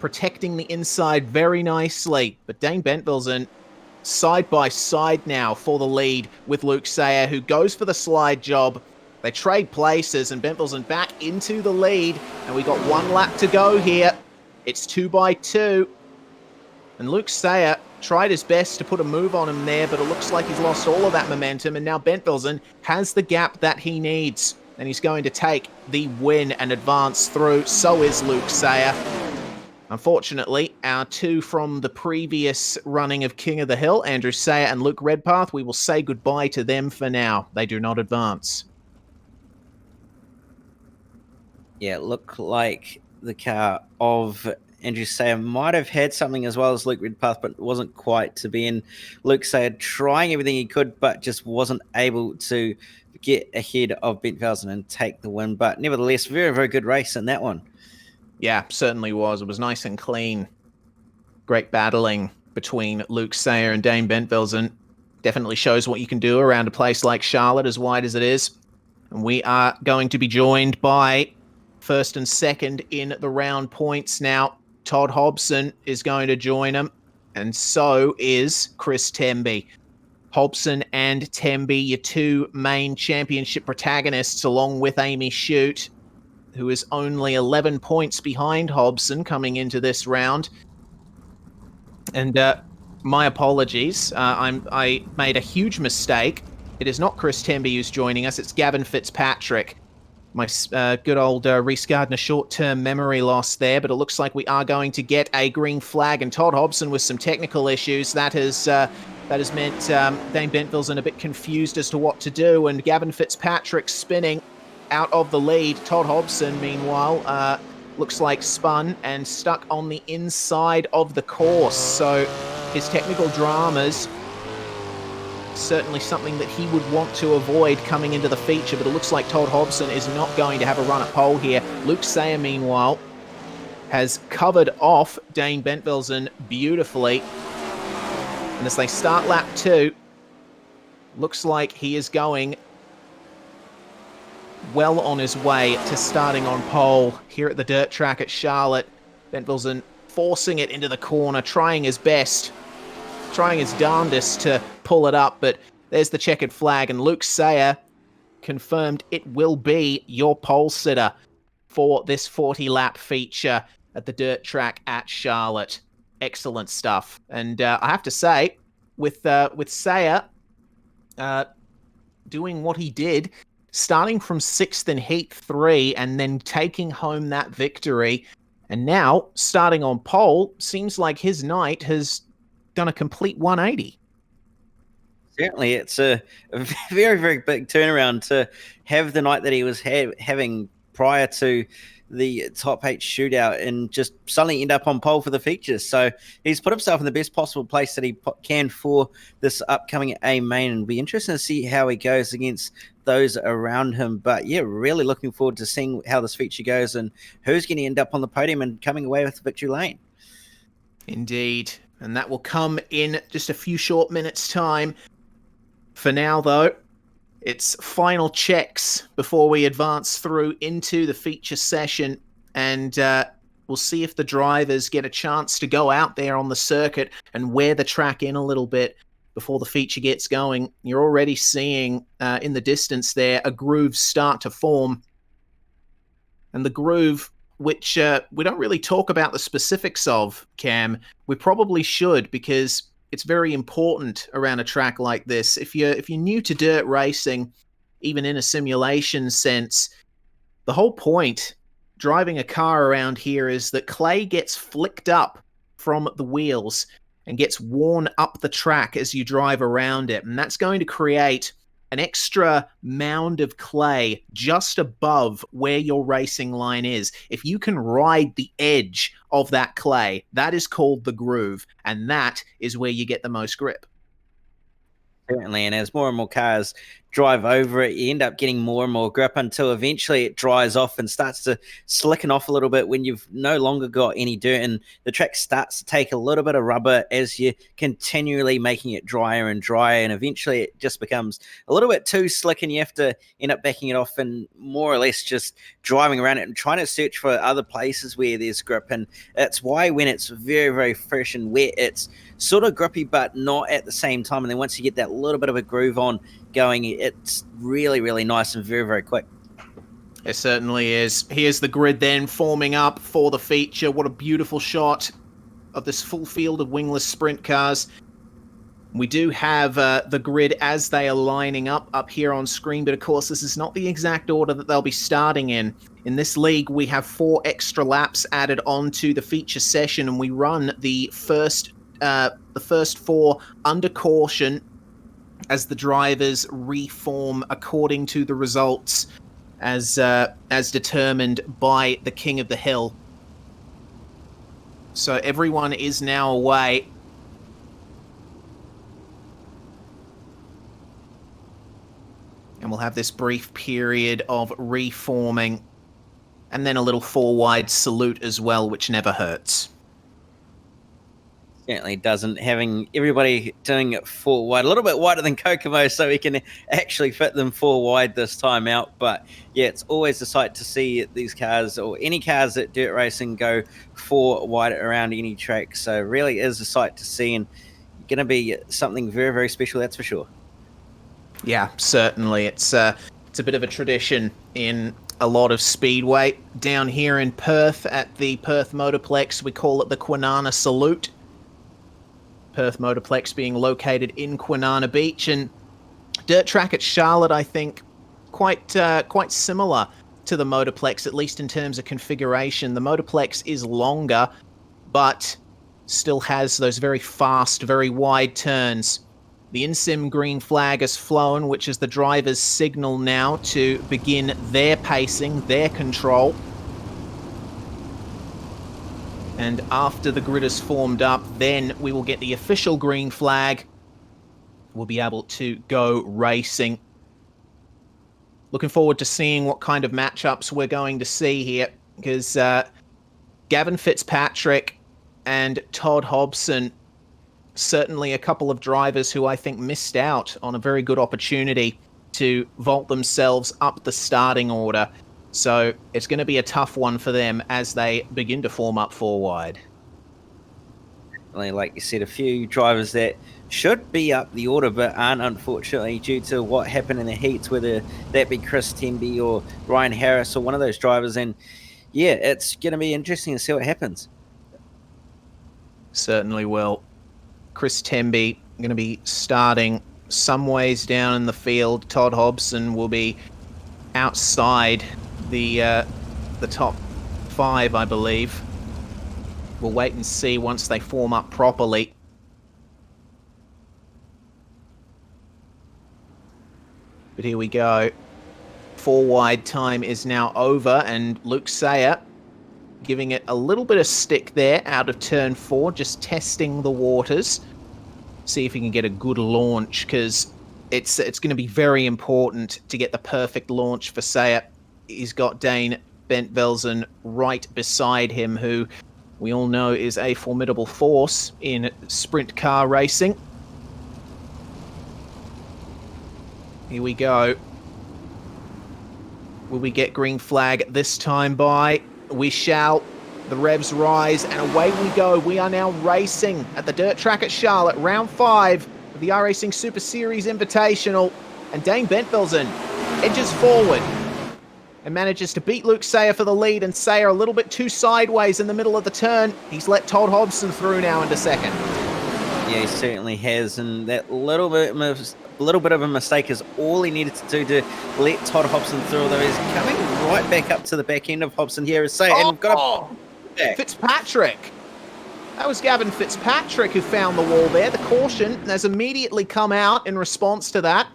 protecting the inside very nicely. But Dane Bentvelsen side by side now for the lead with Luke Sayer, who goes for the slide job. They trade places, and Bentvelsen back into the lead, and we got 1 lap to go here. It's 2 by 2, and Luke Sayer tried his best to put a move on him there, but it looks like he's lost all of that momentum, and now Bentvelsen has the gap that he needs, and he's going to take the win and advance through. So is Luke Sayer. Unfortunately, our 2 from the previous running of King of the Hill, Andrew Sayer and Luke Redpath, we will say goodbye to them for now. They do not advance. Yeah, look like the car of Andrew Sayer might have had something as well as Luke Redpath, but wasn't quite to be in. Luke Sayer trying everything he could, but just wasn't able to get ahead of Bentvelsen and take the win. But nevertheless, very, very good race in that one. Yeah, certainly was. It was nice and clean. Great battling between Luke Sayer and Dane Bentvelsen. Definitely shows what you can do around a place like Charlotte, as wide as it is. And we are going to be joined by first and second in the round points now. Todd Hobson is going to join him, and so is Chris Temby. Hobson and Temby, your two main championship protagonists, along with Amy Shute, who is only 11 points behind Hobson coming into this round. And my apologies. I made a huge mistake. It is not Chris Temby who's joining us. It's Gavin Fitzpatrick. My good old Reese Gardner short-term memory loss there, but it looks like we are going to get a green flag. And Todd Hobson with some technical issues. That has meant Dane Bentvelsen a bit confused as to what to do. And Gavin Fitzpatrick spinning out of the lead. Todd Hobson, meanwhile, looks like spun and stuck on the inside of the course. So his technical dramas, certainly something that he would want to avoid coming into the feature, but it looks like Todd Hobson is not going to have a run at pole here. Luke Sayer, meanwhile, has covered off Dane Bentvelsen beautifully. And as they start lap 2, looks like he is going well on his way to starting on pole here at the dirt track at Charlotte. Bentvelsen forcing it into the corner, trying his best, trying his darndest to pull it up, but there's the checkered flag, and Luke Sayer confirmed it will be your pole sitter for this 40-lap feature at the dirt track at Charlotte. Excellent stuff. And I have to say, with Sayer doing what he did, starting from 6th in Heat 3 and then taking home that victory, and now starting on pole, seems like his night has done a complete 180. Certainly, it's a very, very big turnaround to have the night that he was having prior to the top 8 shootout and just suddenly end up on pole for the features. So he's put himself in the best possible place that he can for this upcoming A main, and be interesting to see how he goes against those around him. But yeah, really looking forward to seeing how this feature goes and who's going to end up on the podium and coming away with the victory lane. Indeed. And that will come in just a few short minutes' time. For now, though, it's final checks before we advance through into the feature session, and we'll see if the drivers get a chance to go out there on the circuit and wear the track in a little bit before the feature gets going. You're already seeing in the distance there a groove start to form, and the groove, which we don't really talk about the specifics of, Cam. We probably should, because it's very important around a track like this. If you're new to dirt racing, even in a simulation sense, the whole point driving a car around here is that clay gets flicked up from the wheels and gets worn up the track as you drive around it. And that's going to create an extra mound of clay just above where your racing line is. If you can ride the edge of that clay, that is called the groove, and that is where you get the most grip. Certainly, and as more and more cars drive over it, you end up getting more and more grip until eventually it dries off and starts to slicken off a little bit when you've no longer got any dirt, and the track starts to take a little bit of rubber as you're continually making it drier and drier, and eventually it just becomes a little bit too slick and you have to end up backing it off and more or less just driving around it and trying to search for other places where there's grip. And that's why when it's very, very fresh and wet, it's sort of grippy but not at the same time, and then once you get that little bit of a groove on going, it's really, really nice and very, very quick. It certainly is. Here's the grid then forming up for the feature. What a beautiful shot of this full field of wingless sprint cars. We do have the grid as they are lining up here on screen, but of course this is not the exact order that they'll be starting in. In this league, we have 4 extra laps added onto the feature session, and we run the first 4 under caution as the drivers reform according to the results as determined by the King of the Hill. So everyone is now away. And we'll have this brief period of reforming. And then a little 4-wide salute as well, which never hurts. Certainly doesn't. Having everybody doing it 4 wide, a little bit wider than Kokomo, so we can actually fit them 4 wide this time out. But yeah, it's always a sight to see these cars, or any cars at dirt racing, go 4 wide around any track. So really is a sight to see, and going to be something very, very special, that's for sure. Yeah, certainly. It's a bit of a tradition in a lot of speedway. Down here in Perth at the Perth Motorplex, we call it the Kwinana Salute. Perth Motorplex being located in Kwinana Beach, and dirt track at Charlotte, I think, quite similar to the Motorplex, at least in terms of configuration. The Motorplex is longer, but still has those very fast, very wide turns. The InSim green flag has flown, which is the driver's signal now to begin their pacing, their control. And after the grid is formed up, then we will get the official green flag. We'll be able to go racing. Looking forward to seeing what kind of matchups we're going to see here, because Gavin Fitzpatrick and Todd Hobson, certainly a couple of drivers who I think missed out on a very good opportunity to vault themselves up the starting order. So it's going to be a tough one for them as they begin to form up 4 wide. Like you said, a few drivers that should be up the order but aren't, unfortunately, due to what happened in the heats, whether that be Chris Temby or Ryan Harris or one of those drivers. And yeah, it's going to be interesting to see what happens. Certainly will. Chris Temby going to be starting some ways down in the field. Todd Hobson will be outside the top 5, I believe. We'll wait and see once they form up properly. But here we go. 4 wide time is now over, and Luke Sayer giving it a little bit of stick there out of turn 4, just testing the waters. See if he can get a good launch, because it's going to be very important to get the perfect launch for Sayer. He's got Dane Bentvelsen right beside him, who we all know is a formidable force in sprint car racing. Here we go. Will we get green flag this time by? We shall. The revs rise, and away we go. We are now racing at the dirt track at Charlotte, round 5 of the iRacing Super Series Invitational. And Dane Bentvelsen edges forward and manages to beat Luke Sayer for the lead, and Sayer a little bit too sideways in the middle of the turn. He's let Todd Hobson through now into second. Yeah, he certainly has, and that little bit of a mistake is all he needed to do to let Todd Hobson through, although he's coming right back up to the back end of Hobson here. And we've got a Fitzpatrick. That was Gavin Fitzpatrick who found the wall there. The caution has immediately come out in response to that.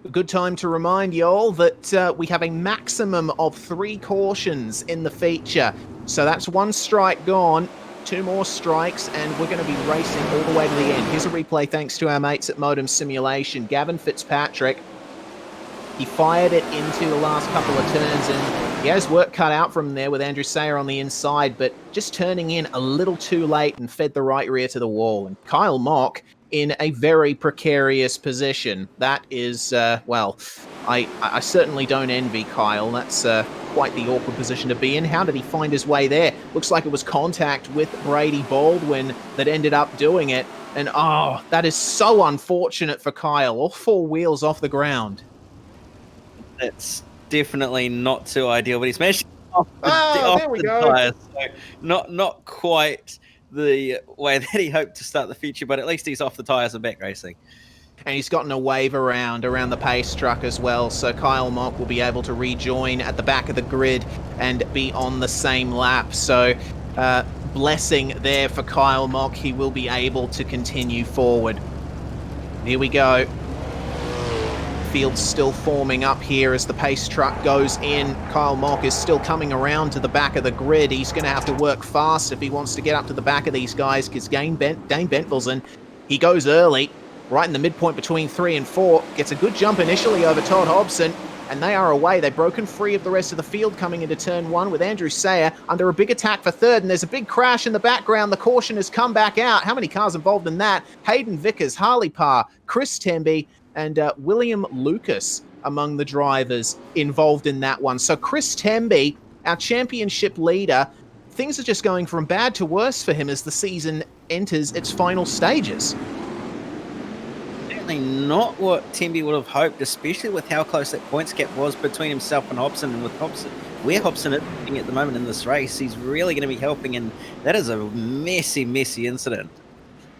A good time to remind you all that we have a maximum of 3 cautions in the feature. So that's 1 strike gone, 2 more strikes, and we're going to be racing all the way to the end. Here's a replay thanks to our mates at Modem Simulation. Gavin Fitzpatrick, he fired it into the last couple of turns, and he has work cut out from there with Andrew Sayer on the inside, but just turning in a little too late and fed the right rear to the wall. And Kyle Mock in a very precarious position. That is, well, I certainly don't envy Kyle. That's quite the awkward position to be in. How did he find his way there? Looks like it was contact with Brady Baldwin that ended up doing it. And oh, that is so unfortunate for Kyle. All 4 wheels off the ground. That's definitely not too ideal, but he's managed to there we go. Tires, so not quite the way that he hoped to start the feature, but at least he's off the tyres and back racing. And he's gotten a wave around the pace truck as well, so Kyle Mock will be able to rejoin at the back of the grid and be on the same lap. So blessing there for Kyle Mock. He will be able to continue forward. Here we go. field's still forming up here as the pace truck goes in. Kyle Mock is still coming around to the back of the grid. He's going to have to work fast if he wants to get up to the back of these guys, because Dane Bentville's he goes early, right in the midpoint between 3 and 4, gets a good jump initially over Todd Hobson, and they are away. They've broken free of the rest of the field coming into turn 1 with Andrew Sayer under a big attack for third, and there's a big crash in the background. The caution has come back out. How many cars involved in that? Hayden Vickers, Harley Parr, Chris Temby, and William Lucas among the drivers involved in that one. So Chris Temby, our championship leader, things are just going from bad to worse for him as the season enters its final stages. Certainly not what Temby would have hoped, especially with how close that points gap was between himself and Hobson. And with Hobson, where Hobson is at the moment in this race, he's really going to be helping, and that is a messy, messy incident.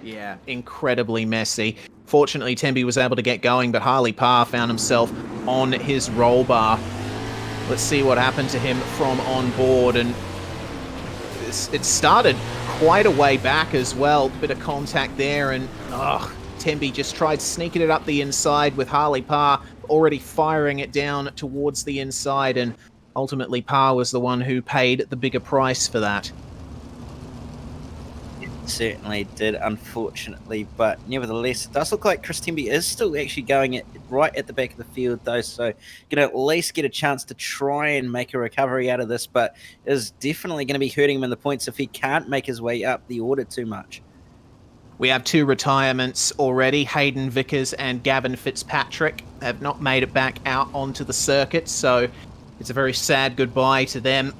Yeah, incredibly messy. Fortunately, Temby was able to get going, but Harley Parr found himself on his roll bar. Let's see what happened to him from on board, and it started quite a way back as well. Bit of contact there, and Temby just tried sneaking it up the inside with Harley Parr already firing it down towards the inside, and ultimately Parr was the one who paid the bigger price for that. It certainly did, unfortunately, but nevertheless, it does look like Chris Temby is still actually going right at the back of the field, though, so going to at least get a chance to try and make a recovery out of this, but is definitely going to be hurting him in the points if he can't make his way up the order too much. We have 2 retirements already. Hayden Vickers and Gavin Fitzpatrick have not made it back out onto the circuit, so it's a very sad goodbye to them.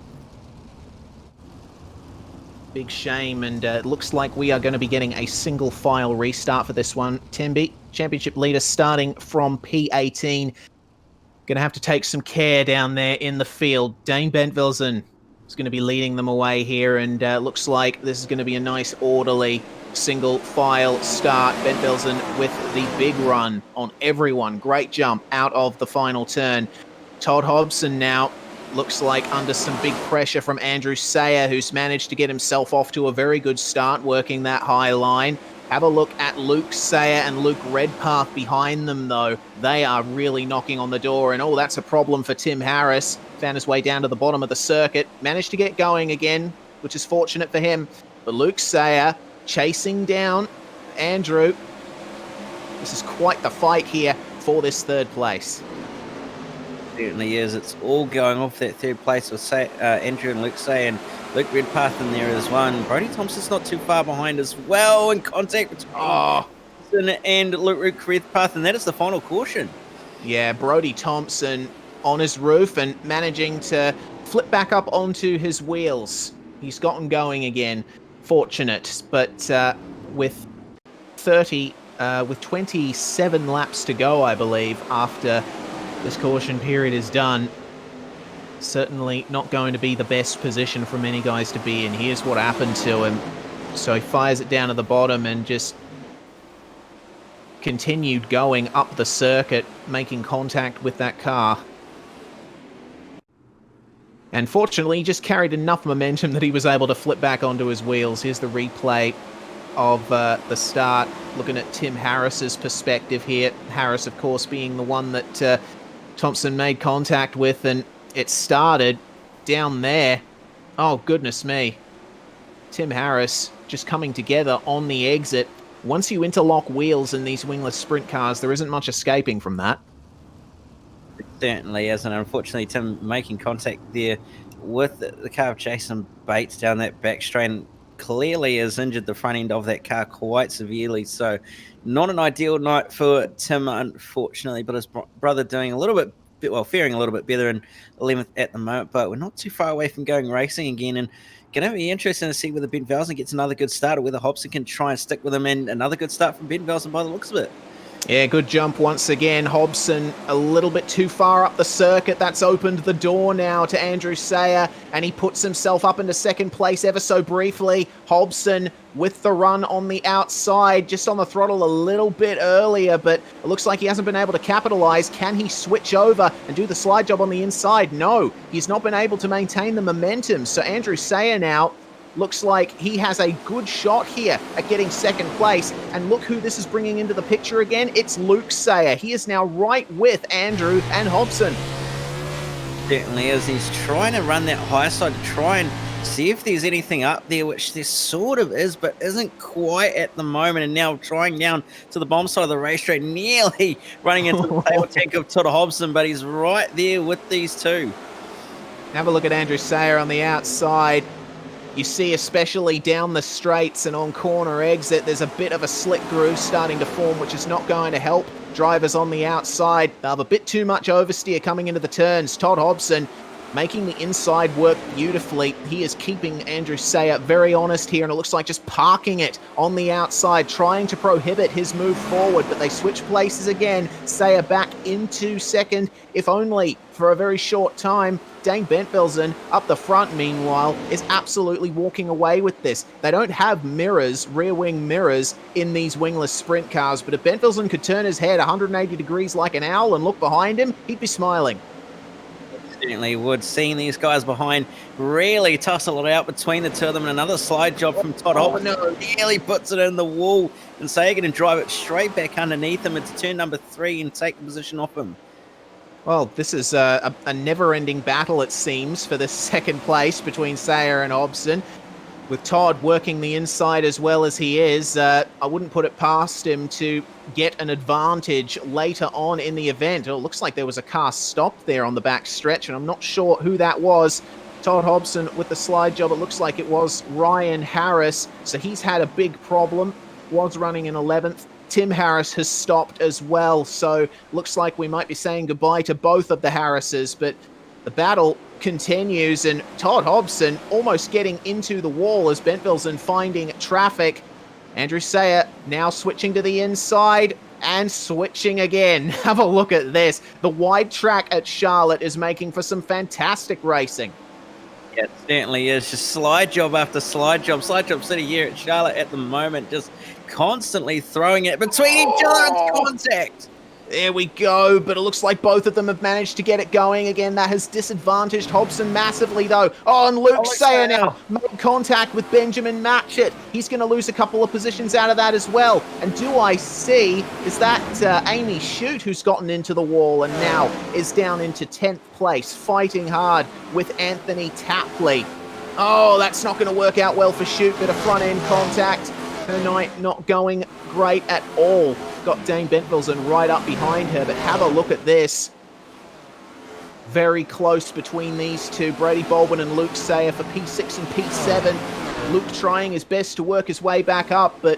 Big shame, and it looks like we are going to be getting a single file restart for this one. Temby, championship leader, starting from P18. Going to have to take some care down there in the field. Dane Bentville's is going to be leading them away here, and looks like this is going to be a nice, orderly single file start. Bentville's with the big run on everyone. Great jump out of the final turn. Todd Hobson now looks like under some big pressure from Andrew Sayer, who's managed to get himself off to a very good start, working that high line. Have a look at Luke Sayer and Luke Redpath behind them, though. They are really knocking on the door, and that's a problem for Tim Harris. Found his way down to the bottom of the circuit. Managed to get going again, which is fortunate for him. But Luke Sayer chasing down Andrew. This is quite the fight here for this third place. Certainly is. It's all going off that third place with Andrew and Luke Sayer, and Luke Redpath in there as well. Brodie Thompson's not too far behind as well, in contact between Thompson and Luke Redpath, and that is the final caution. Yeah, Brodie Thompson on his roof and managing to flip back up onto his wheels. He's gotten going again. Fortunate, but with 27 laps to go, I believe, after this caution period is done, certainly not going to be the best position for many guys to be in. Here's what happened to him. So he fires it down to the bottom and just continued going up the circuit, making contact with that car. And fortunately, he just carried enough momentum that he was able to flip back onto his wheels. Here's the replay of the start, looking at Tim Harris's perspective here. Harris, of course, being the one that Thompson made contact with, and it started down there. Oh, goodness me. Tim Harris just coming together on the exit. Once you interlock wheels in these wingless sprint cars, there isn't much escaping from that. It certainly is, and unfortunately Tim making contact there with the car of Jason Bates down that back straight clearly has injured the front end of that car quite severely, so not an ideal night for Tim, unfortunately, but his brother doing a little bit, well, faring a little bit better in 11th at the moment, but we're not too far away from going racing again, and going to be interesting to see whether Ben Velsen gets another good start or whether Hobson can try and stick with him, and another good start from Ben Velsen by the looks of it. Yeah, good jump once again. Hobson a little bit too far up the circuit. That's opened the door now to Andrew Sayer, and he puts himself up into second place ever so briefly. Hobson with the run on the outside, just on the throttle a little bit earlier, but it looks like he hasn't been able to capitalize. Can he switch over and do the slide job on the inside? No, he's not been able to maintain the momentum. So Andrew Sayer now looks like he has a good shot here at getting second place. And look who this is bringing into the picture again. It's Luke Sayer. He is now right with Andrew and Hobson. Certainly is. He's trying to run that high side to try and see if there's anything up there, which there sort of is, but isn't quite at the moment. And now trying down to the bottom side of the racetrack, nearly running into the tail tank of Todd Hobson, but he's right there with these two. Have a look at Andrew Sayer on the outside. You see, especially down the straights and on corner exit, there's a bit of a slick groove starting to form, which is not going to help drivers on the outside. They'll have a bit too much oversteer coming into the turns. Todd Hobson making the inside work beautifully. He is keeping Andrew Sayer very honest here, and it looks like just parking it on the outside, trying to prohibit his move forward, but they switch places again. Sayer back into second, if only for a very short time. Dane Bentvelsen up the front, meanwhile, is absolutely walking away with this. They don't have mirrors, rear wing mirrors, in these wingless sprint cars, but if Bentvelsen could turn his head 180 degrees like an owl and look behind him, he'd be smiling. Certainly would. Seeing these guys behind really tussle it out between the two of them, and another slide job from Todd Hobson. No. Nearly puts it in the wall, and Sagan and drive it straight back underneath him into turn number 3 and take the position off him. Well, this is a never-ending battle, it seems, for the second place between Sayer and Hobson. With Todd working the inside as well as he is, I wouldn't put it past him to get an advantage later on in the event. It looks like there was a car stopped there on the back stretch, and I'm not sure who that was. Todd Hobson with the slide job, it looks like it was Ryan Harris, so he's had a big problem, was running in 11th. Tim Harris has stopped as well, so looks like we might be saying goodbye to both of the Harrises, but the battle continues, and Todd Hobson almost getting into the wall as Bentvelsen finding traffic. Andrew Sayer now switching to the inside and switching again. Have a look at this. The wide track at Charlotte is making for some fantastic racing. Yeah, it certainly is. Just slide job after slide job. Slide job city here at Charlotte at the moment, just constantly throwing it between each other into contact. There we go, but it looks like both of them have managed to get it going again. That has disadvantaged Hobson massively, though. Oh, and Luke Sayer now made contact with Benjamin Matchett. He's going to lose a couple of positions out of that as well. And do I see, is that Amy Shute who's gotten into the wall and now is down into 10th place, fighting hard with Anthony Tapley. Oh, that's not going to work out well for Shute, bit of front-end contact. Her night not going great at all. Got Dane Bentvelsen right up behind her, but have a look at this. Very close between these two. Brady Baldwin and Luke Sayer for P6 and P7. Luke trying his best to work his way back up, but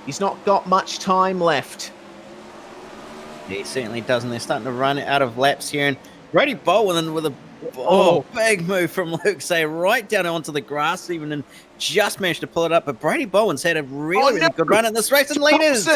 he's not got much time left. He certainly doesn't. They're starting to run out of laps here, and Brady Baldwin with a big move from Luke Sayer right down onto the grass even, and just managed to pull it up. But Brady Baldwin's had a really good run in this race, and leaders.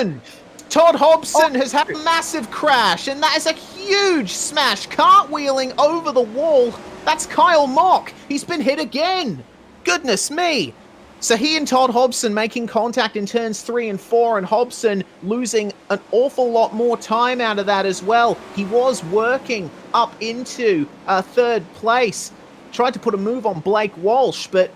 Todd Hobson has had a massive crash, and that is a huge smash, cartwheeling over the wall. That's Kyle Mock. He's been hit again. Goodness me. So he and Todd Hobson making contact in turns 3 and 4, and Hobson losing an awful lot more time out of that as well. He was working up into third place. Tried to put a move on Blake Walsh, but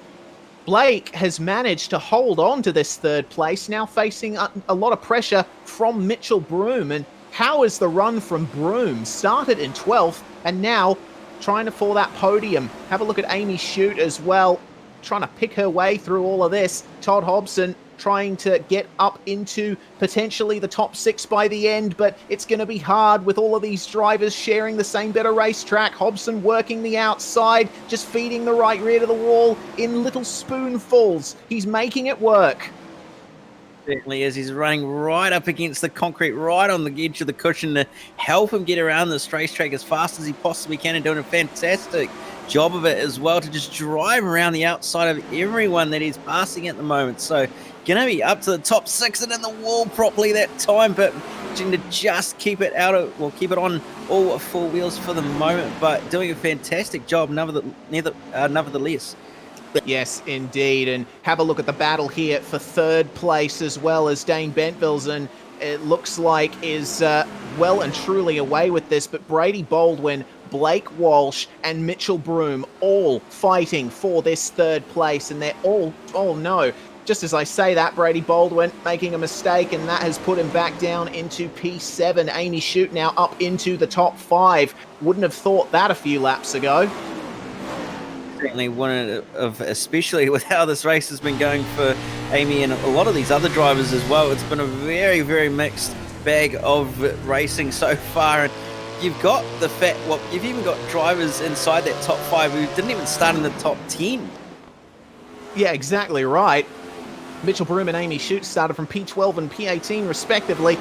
Blake has managed to hold on to this third place, now facing a lot of pressure from Mitchell Broom. And how is the run from Broom? Started in 12th and now trying to for that podium. Have a look at Amy Shute as well, trying to pick her way through all of this. Todd Hobson trying to get up into potentially the top 6 by the end, but it's going to be hard with all of these drivers sharing the same bit of racetrack. Hobson working the outside, just feeding the right rear to the wall in little spoonfuls. He's making it work. Certainly is. He's running right up against the concrete, right on the edge of the cushion to help him get around this racetrack as fast as he possibly can, and doing a fantastic job of it as well to just drive around the outside of everyone that he's passing at the moment. So going to be up to the top 6 and in the wall properly that time, but to just keep it out of, well, keep it on all 4 wheels for the moment, but doing a fantastic job nevertheless. Yes, indeed. And have a look at the battle here for third place as well, as Dane Bentvelsen, it looks like, is well and truly away with this. But Brady Baldwin Blake Walsh and Mitchell Broom all fighting for this third place, and they're all, oh no, just as I say that, Brady Baldwin making a mistake, and that has put him back down into P7. Amy Shute now up into the top 5. Wouldn't have thought that a few laps ago. Certainly one of, especially with how this race has been going for Amy and a lot of these other drivers as well. It's been a very, very mixed bag of racing so far. And you've got the fact, well, you've even got drivers inside that top 5 who didn't even start in the top 10. Yeah, exactly right. Mitchell Broom and Amy Shute started from P12 and P18 respectively.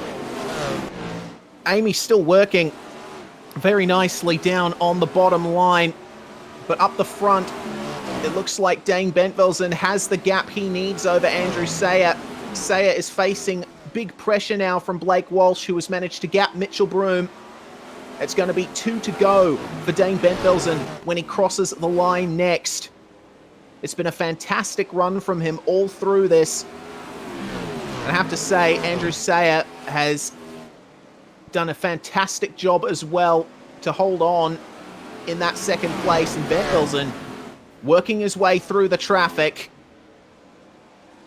Amy's still working very nicely down on the bottom line, but up the front, it looks like Dane Bentvelsen has the gap he needs over Andrew Sayer. Sayer is facing big pressure now from Blake Walsh, who has managed to gap Mitchell Broom. It's going to be 2 to go for Dane Bentvelsen when he crosses the line next. It's been a fantastic run from him all through this. And I have to say, Andrew Sayer has done a fantastic job as well to hold on in that second place. And Bentvelsen working his way through the traffic.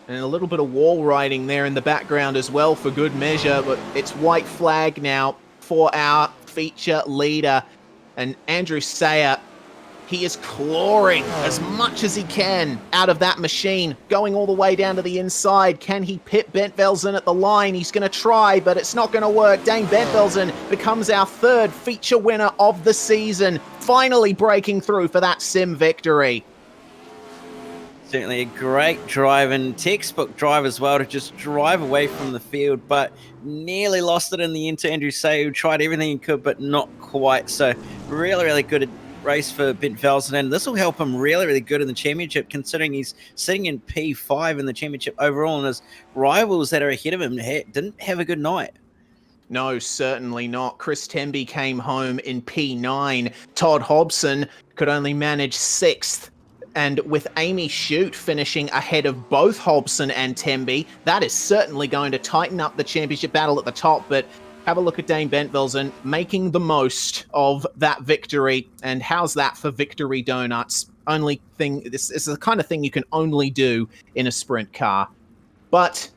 And a little bit of wall riding there in the background as well for good measure. But it's white flag now for our feature leader. And Andrew Sayer, he is clawing as much as he can out of that machine, going all the way down to the inside. Can he pit Bentvelsen at the line? He's going to try, but it's not going to work. Dane Bentvelsen becomes our third feature winner of the season, finally breaking through for that sim victory. Certainly a great drive and textbook drive as well to just drive away from the field, but nearly lost it in the end to Andrew Sayer, who tried everything he could, but not quite. So really, really good race for Bentvelsen, and this will help him really, really good in the championship, considering he's sitting in P5 in the championship overall, and his rivals that are ahead of him didn't have a good night. No, certainly not. Chris Temby came home in P9. Todd Hobson could only manage 6th. And with Amy Shute finishing ahead of both Hobson and Temby, that is certainly going to tighten up the championship battle at the top. But have a look at Dane Bentvelsen making the most of that victory. And how's that for victory donuts? Only thing, this is the kind of thing you can only do in a sprint car. But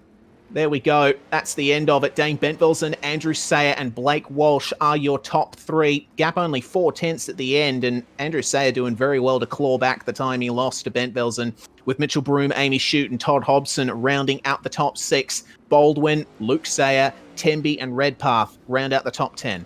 there we go. That's the end of it. Dane Bentvelsen, Andrew Sayer, and Blake Walsh are your top 3. Gap only 4/10 at the end, and Andrew Sayer doing very well to claw back the time he lost to Bentvelsen, with Mitchell Broom, Amy Shute, and Todd Hobson rounding out the top 6. Baldwin, Luke Sayer, Temby, and Redpath round out the top 10.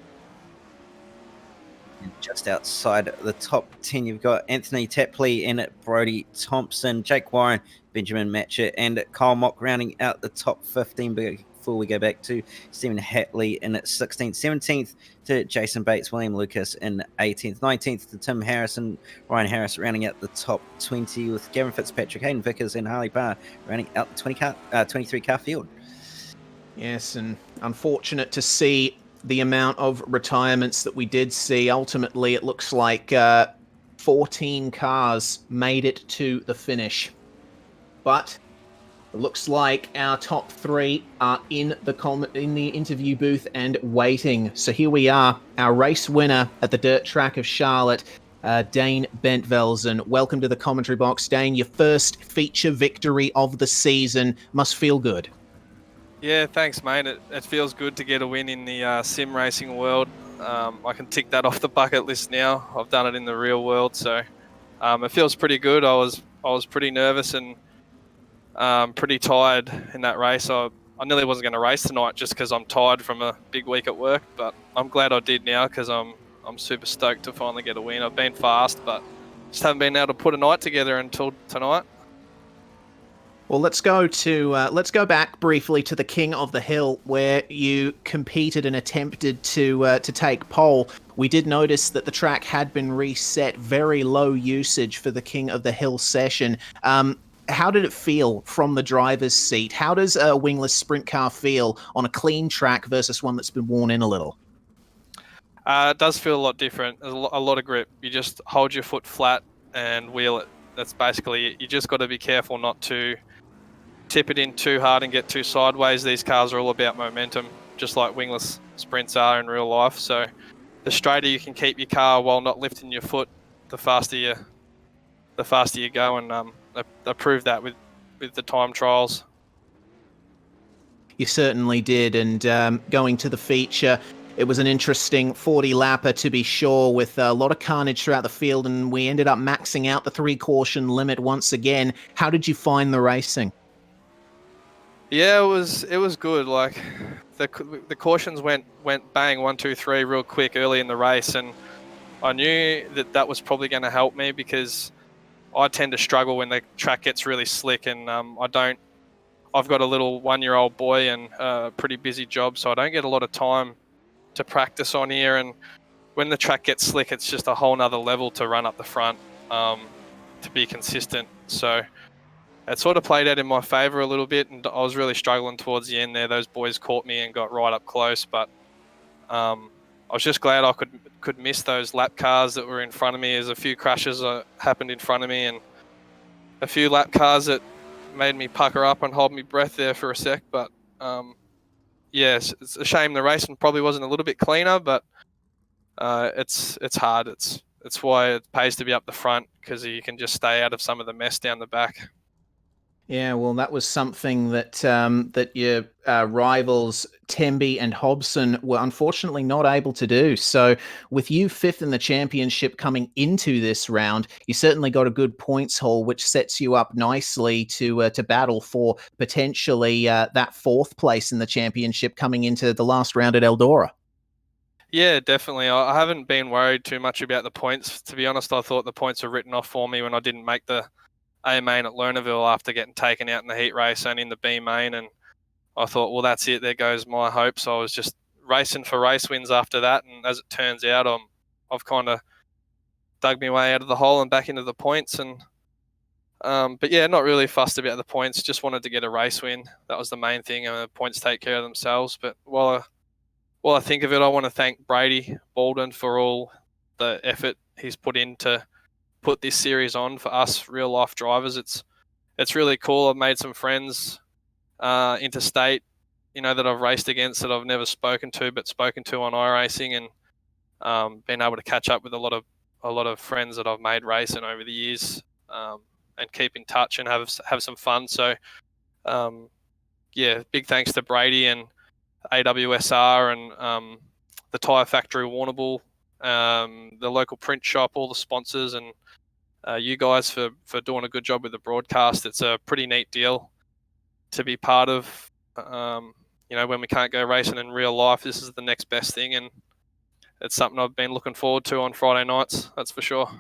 And just outside the top 10, you've got Anthony Tapley and Brody Thompson, Jake Warren, Benjamin Matchett, and Kyle Mock rounding out the top 15 before we go back to Stephen Hatley in 16th, 17th to Jason Bates, William Lucas in 18th, 19th to Tim Harrison, Ryan Harris rounding out the top 20 with Gavin Fitzpatrick, Hayden Vickers, and Harley Parr rounding out the 23 car field. Yes, and unfortunate to see the amount of retirements that we did see. Ultimately, it looks like 14 cars made it to the finish. But it looks like our top 3 are in the interview booth and waiting. So here we are, our race winner at the dirt track of Charlotte, Dane Bentvelsen. Welcome to the commentary box, Dane. Your first feature victory of the season must feel good. Yeah, thanks, mate. It feels good to get a win in the sim racing world. I can tick that off the bucket list now. I've done it in the real world, so it feels pretty good. I was pretty nervous and pretty tired in that race. I nearly wasn't going to race tonight just because I'm tired from a big week at work, but I'm glad I did now because I'm super stoked to finally get a win. I've been fast, but just haven't been able to put a night together until tonight. Well, let's go back briefly to the King of the Hill, where you competed and attempted to take pole. We did notice that the track had been reset, very low usage for the King of the Hill session. How did it feel from the driver's seat? How does a wingless sprint car feel on a clean track versus one that's been worn in a little? It does feel a lot different. There's a lot of grip. You just hold your foot flat and wheel it. That's basically it. You just got to be careful not to tip it in too hard and get too sideways. These cars are all about momentum, just like wingless sprints are in real life. So the straighter you can keep your car while not lifting your foot, the faster you go. And they proved that with the time trials. You certainly did. And going to the feature, it was an interesting 40 lapper to be sure, with a lot of carnage throughout the field, and we ended up maxing out the 3 caution limit once again. How did you find the racing? Yeah, it was good. Like the cautions went bang 1, 2, 3 real quick early in the race, and I knew that was probably going to help me because I tend to struggle when the track gets really slick, and I've got a little 1-year-old boy and a pretty busy job, so I don't get a lot of time to practice on here. And when the track gets slick, it's just a whole nother level to run up the front, to be consistent. So it sort of played out in my favour a little bit, and I was really struggling towards the end there. Those boys caught me and got right up close, but I was just glad I could miss those lap cars that were in front of me. There's a few crashes happened in front of me, and a few lap cars that made me pucker up and hold my breath there for a sec. But yes, it's a shame the racing probably wasn't a little bit cleaner, but it's hard. It's why it pays to be up the front, because you can just stay out of some of the mess down the back. Yeah, well, that was something that that your rivals Temby and Hobson were unfortunately not able to do. So, with you 5th in the championship coming into this round, you certainly got a good points haul, which sets you up nicely to battle for potentially that 4th place in the championship coming into the last round at Eldora. Yeah, definitely. I haven't been worried too much about the points. To be honest, I thought the points were written off for me when I didn't make the A main at Lernerville after getting taken out in the heat race and in the B main. And I thought, well, that's it. There goes my hope. So I was just racing for race wins after that. And as it turns out, I've kind of dug my way out of the hole and back into the points. And but yeah, not really fussed about the points. Just wanted to get a race win. That was the main thing. And the points take care of themselves. But while I think of it, I want to thank Brady Baldwin for all the effort he's put in to put this series on for us real life drivers. It's really cool. I've made some friends interstate, that I've raced against that I've never spoken to, but spoken to on iRacing, and been able to catch up with a lot of friends that I've made racing over the years, and keep in touch and have some fun. So yeah, big thanks to Brady and AWSR and the Tyre Factory Warrnambool, the local print shop, all the sponsors, and you guys for doing a good job with the broadcast. It's a pretty neat deal to be part of. When we can't go racing in real life, this is the next best thing, and it's something I've been looking forward to on Friday nights, that's for sure.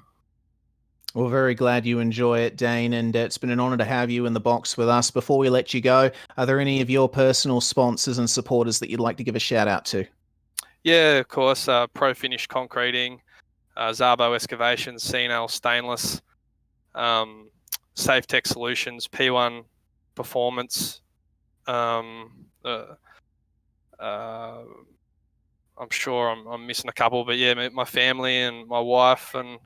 Well, very glad you enjoy it, Dane, and it's been an honour to have you in the box with us. Before we let you go, are there any of your personal sponsors and supporters that you'd like to give a shout out to? Yeah, of course. Pro Finish Concreting, Zabo Excavations, CNL Stainless, Safe Tech Solutions, P1 Performance. I'm sure I'm missing a couple, but yeah, my family and my wife and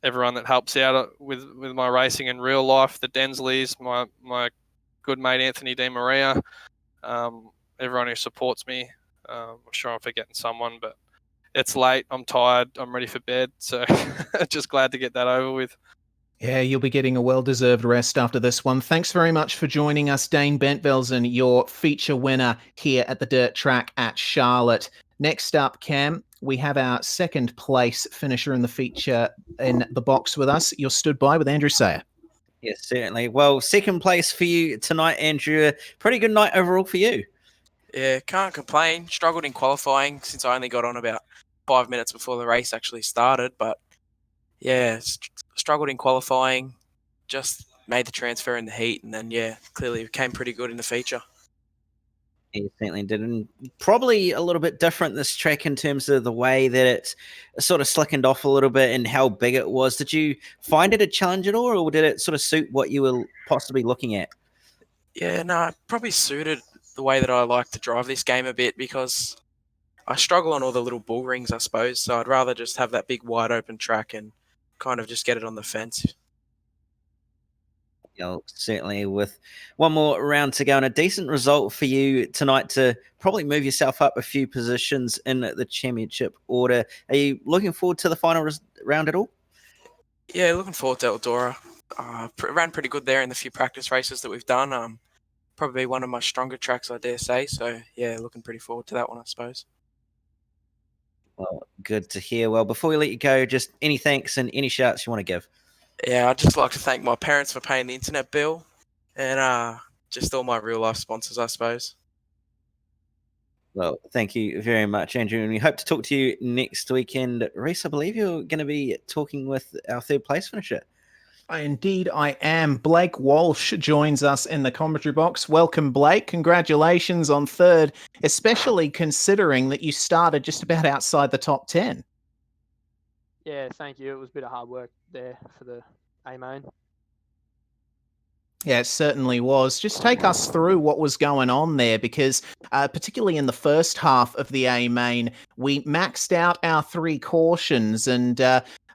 everyone that helps out with my racing in real life, the Densleys, my good mate Anthony Di Maria, everyone who supports me. I'm sure I'm forgetting someone, but it's late. I'm tired. I'm ready for bed. So just glad to get that over with. Yeah, you'll be getting a well-deserved rest after this one. Thanks very much for joining us, Dane Bentvelsen, your feature winner here at the dirt track at Charlotte. Next up, Cam, we have our 2nd place finisher in the feature in the box with us. You're stood by with Andrew Sayer. Yes, certainly. Well, 2nd place for you tonight, Andrew. Pretty good night overall for you. Yeah, can't complain. Struggled in qualifying since I only got on about 5 minutes before the race actually started. But yeah, struggled in qualifying. Just made the transfer in the heat, and then clearly came pretty good in the feature. He certainly did, and probably a little bit different this track in terms of the way that it's sort of slickened off a little bit and how big it was. Did you find it a challenge at all, or did it sort of suit what you were possibly looking at? Yeah, no, it probably suited the way that I like to drive this game a bit, because I struggle on all the little bull rings, I suppose. So I'd rather just have that big wide open track and kind of just get it on the fence. Certainly with one more round to go and a decent result for you tonight to probably move yourself up a few positions in the championship order. Are you looking forward to the final round at all? Yeah, looking forward to Eldora. Ran pretty good there in the few practice races that we've done. Probably one of my stronger tracks, I dare say. So, yeah, looking pretty forward to that one, I suppose. Well, good to hear. Well, before we let you go, just any thanks and any shouts you want to give? Yeah, I'd just like to thank my parents for paying the internet bill and just all my real-life sponsors, I suppose. Well, thank you very much, Andrew, and we hope to talk to you next weekend. Reese, I believe you're going to be talking with our third place finisher. Indeed, I am. Blake Walsh joins us in the commentary box. Welcome, Blake. Congratulations on third, especially considering that you started just about outside the top 10. Yeah, thank you. It was a bit of hard work there for the A-main. Yeah, it certainly was. Just take us through what was going on there, because particularly in the first half of the A-main, we maxed out our 3 cautions, and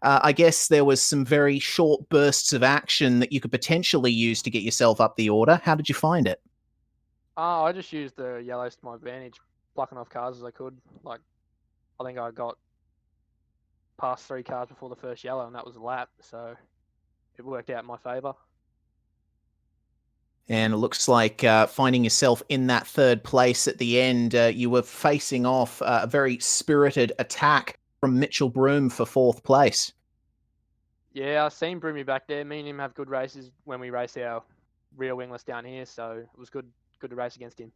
I guess there was some very short bursts of action that you could potentially use to get yourself up the order. How did you find it? I just used the yellows to my advantage, plucking off cars as I could. Like, I think I got past 3 cars before the first yellow, and that was a lap, so it worked out in my favour. And it looks like finding yourself in that third place at the end, you were facing off a very spirited attack from Mitchell Broom for 4th place. Yeah, I've seen Broomy back there. Me and him have good races when we race our real wingless down here, so it was good to race against him.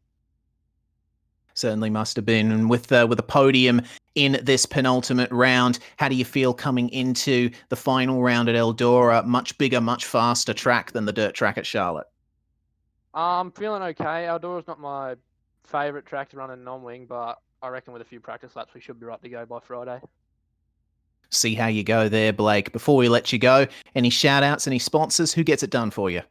Certainly must have been. And with a podium in this penultimate round, how do you feel coming into the final round at Eldora? Much bigger, much faster track than the dirt track at Charlotte. I'm feeling okay. Eldora's not my favourite track to run in non-wing, but I reckon with a few practice laps, we should be right to go by Friday. See how you go there, Blake. Before we let you go, any shout-outs, any sponsors? Who gets it done for you?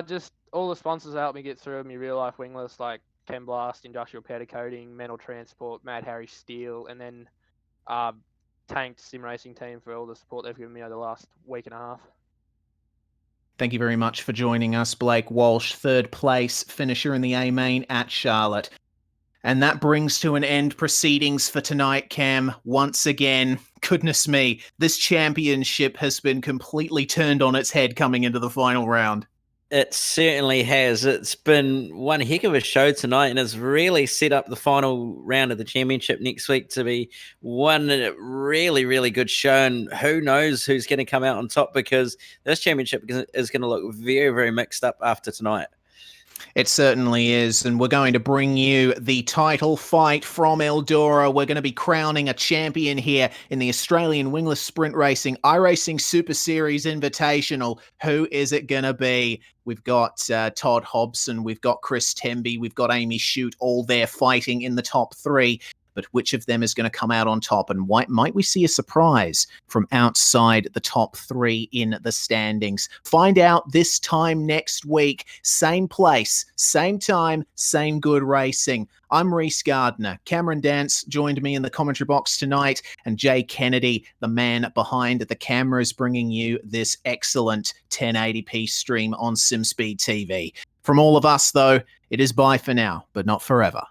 Just all the sponsors that helped me get through my real-life wingless, like Chem Blast, Industrial Powder Coating, Mental Transport, Mad Harry Steel, and then Tanked Sim Racing Team for all the support they've given me over the last week and a half. Thank you very much for joining us, Blake Walsh, 3rd place finisher in the A-main at Charlotte. And that brings to an end proceedings for tonight, Cam. Once again, goodness me, this championship has been completely turned on its head coming into the final round. It certainly has. It's been one heck of a show tonight, and it's really set up the final round of the championship next week to be one really, really good show. And who knows who's going to come out on top, because this championship is going to look very, very mixed up after tonight. It certainly is, and we're going to bring you the title fight from Eldora. We're going to be crowning a champion here in the Australian Wingless Sprint Racing iRacing Super Series Invitational. Who is it going to be? We've got Todd Hobson, we've got Chris Temby, we've got Amy Shute, all there fighting in the top 3. But which of them is going to come out on top? And might we see a surprise from outside the top 3 in the standings? Find out this time next week. Same place, same time, same good racing. I'm Reese Gardner. Cameron Dance joined me in the commentary box tonight, and Jay Kennedy, the man behind the cameras, bringing you this excellent 1080p stream on SimSpeed TV. From all of us, though, it is bye for now, but not forever.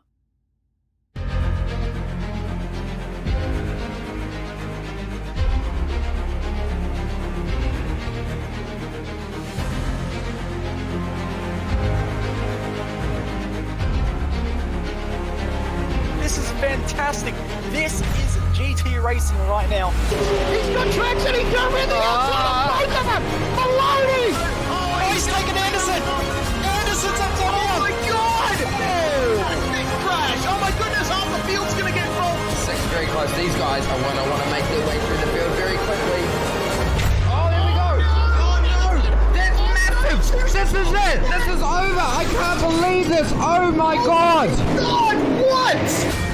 Fantastic. This is GT racing right now. He's got traction. He's got everything else. Both of them. Maloney. Oh, he's taken Anderson. Anderson's up to him. Oh, my God. Oh, big crash. Oh, my goodness. Half the field's going to get full. Second very close. These guys are going to want to make their way through the field very quickly. Oh, here we go. Oh, no. That's massive. This is it. This is over. I can't believe this. Oh, my God. God, what?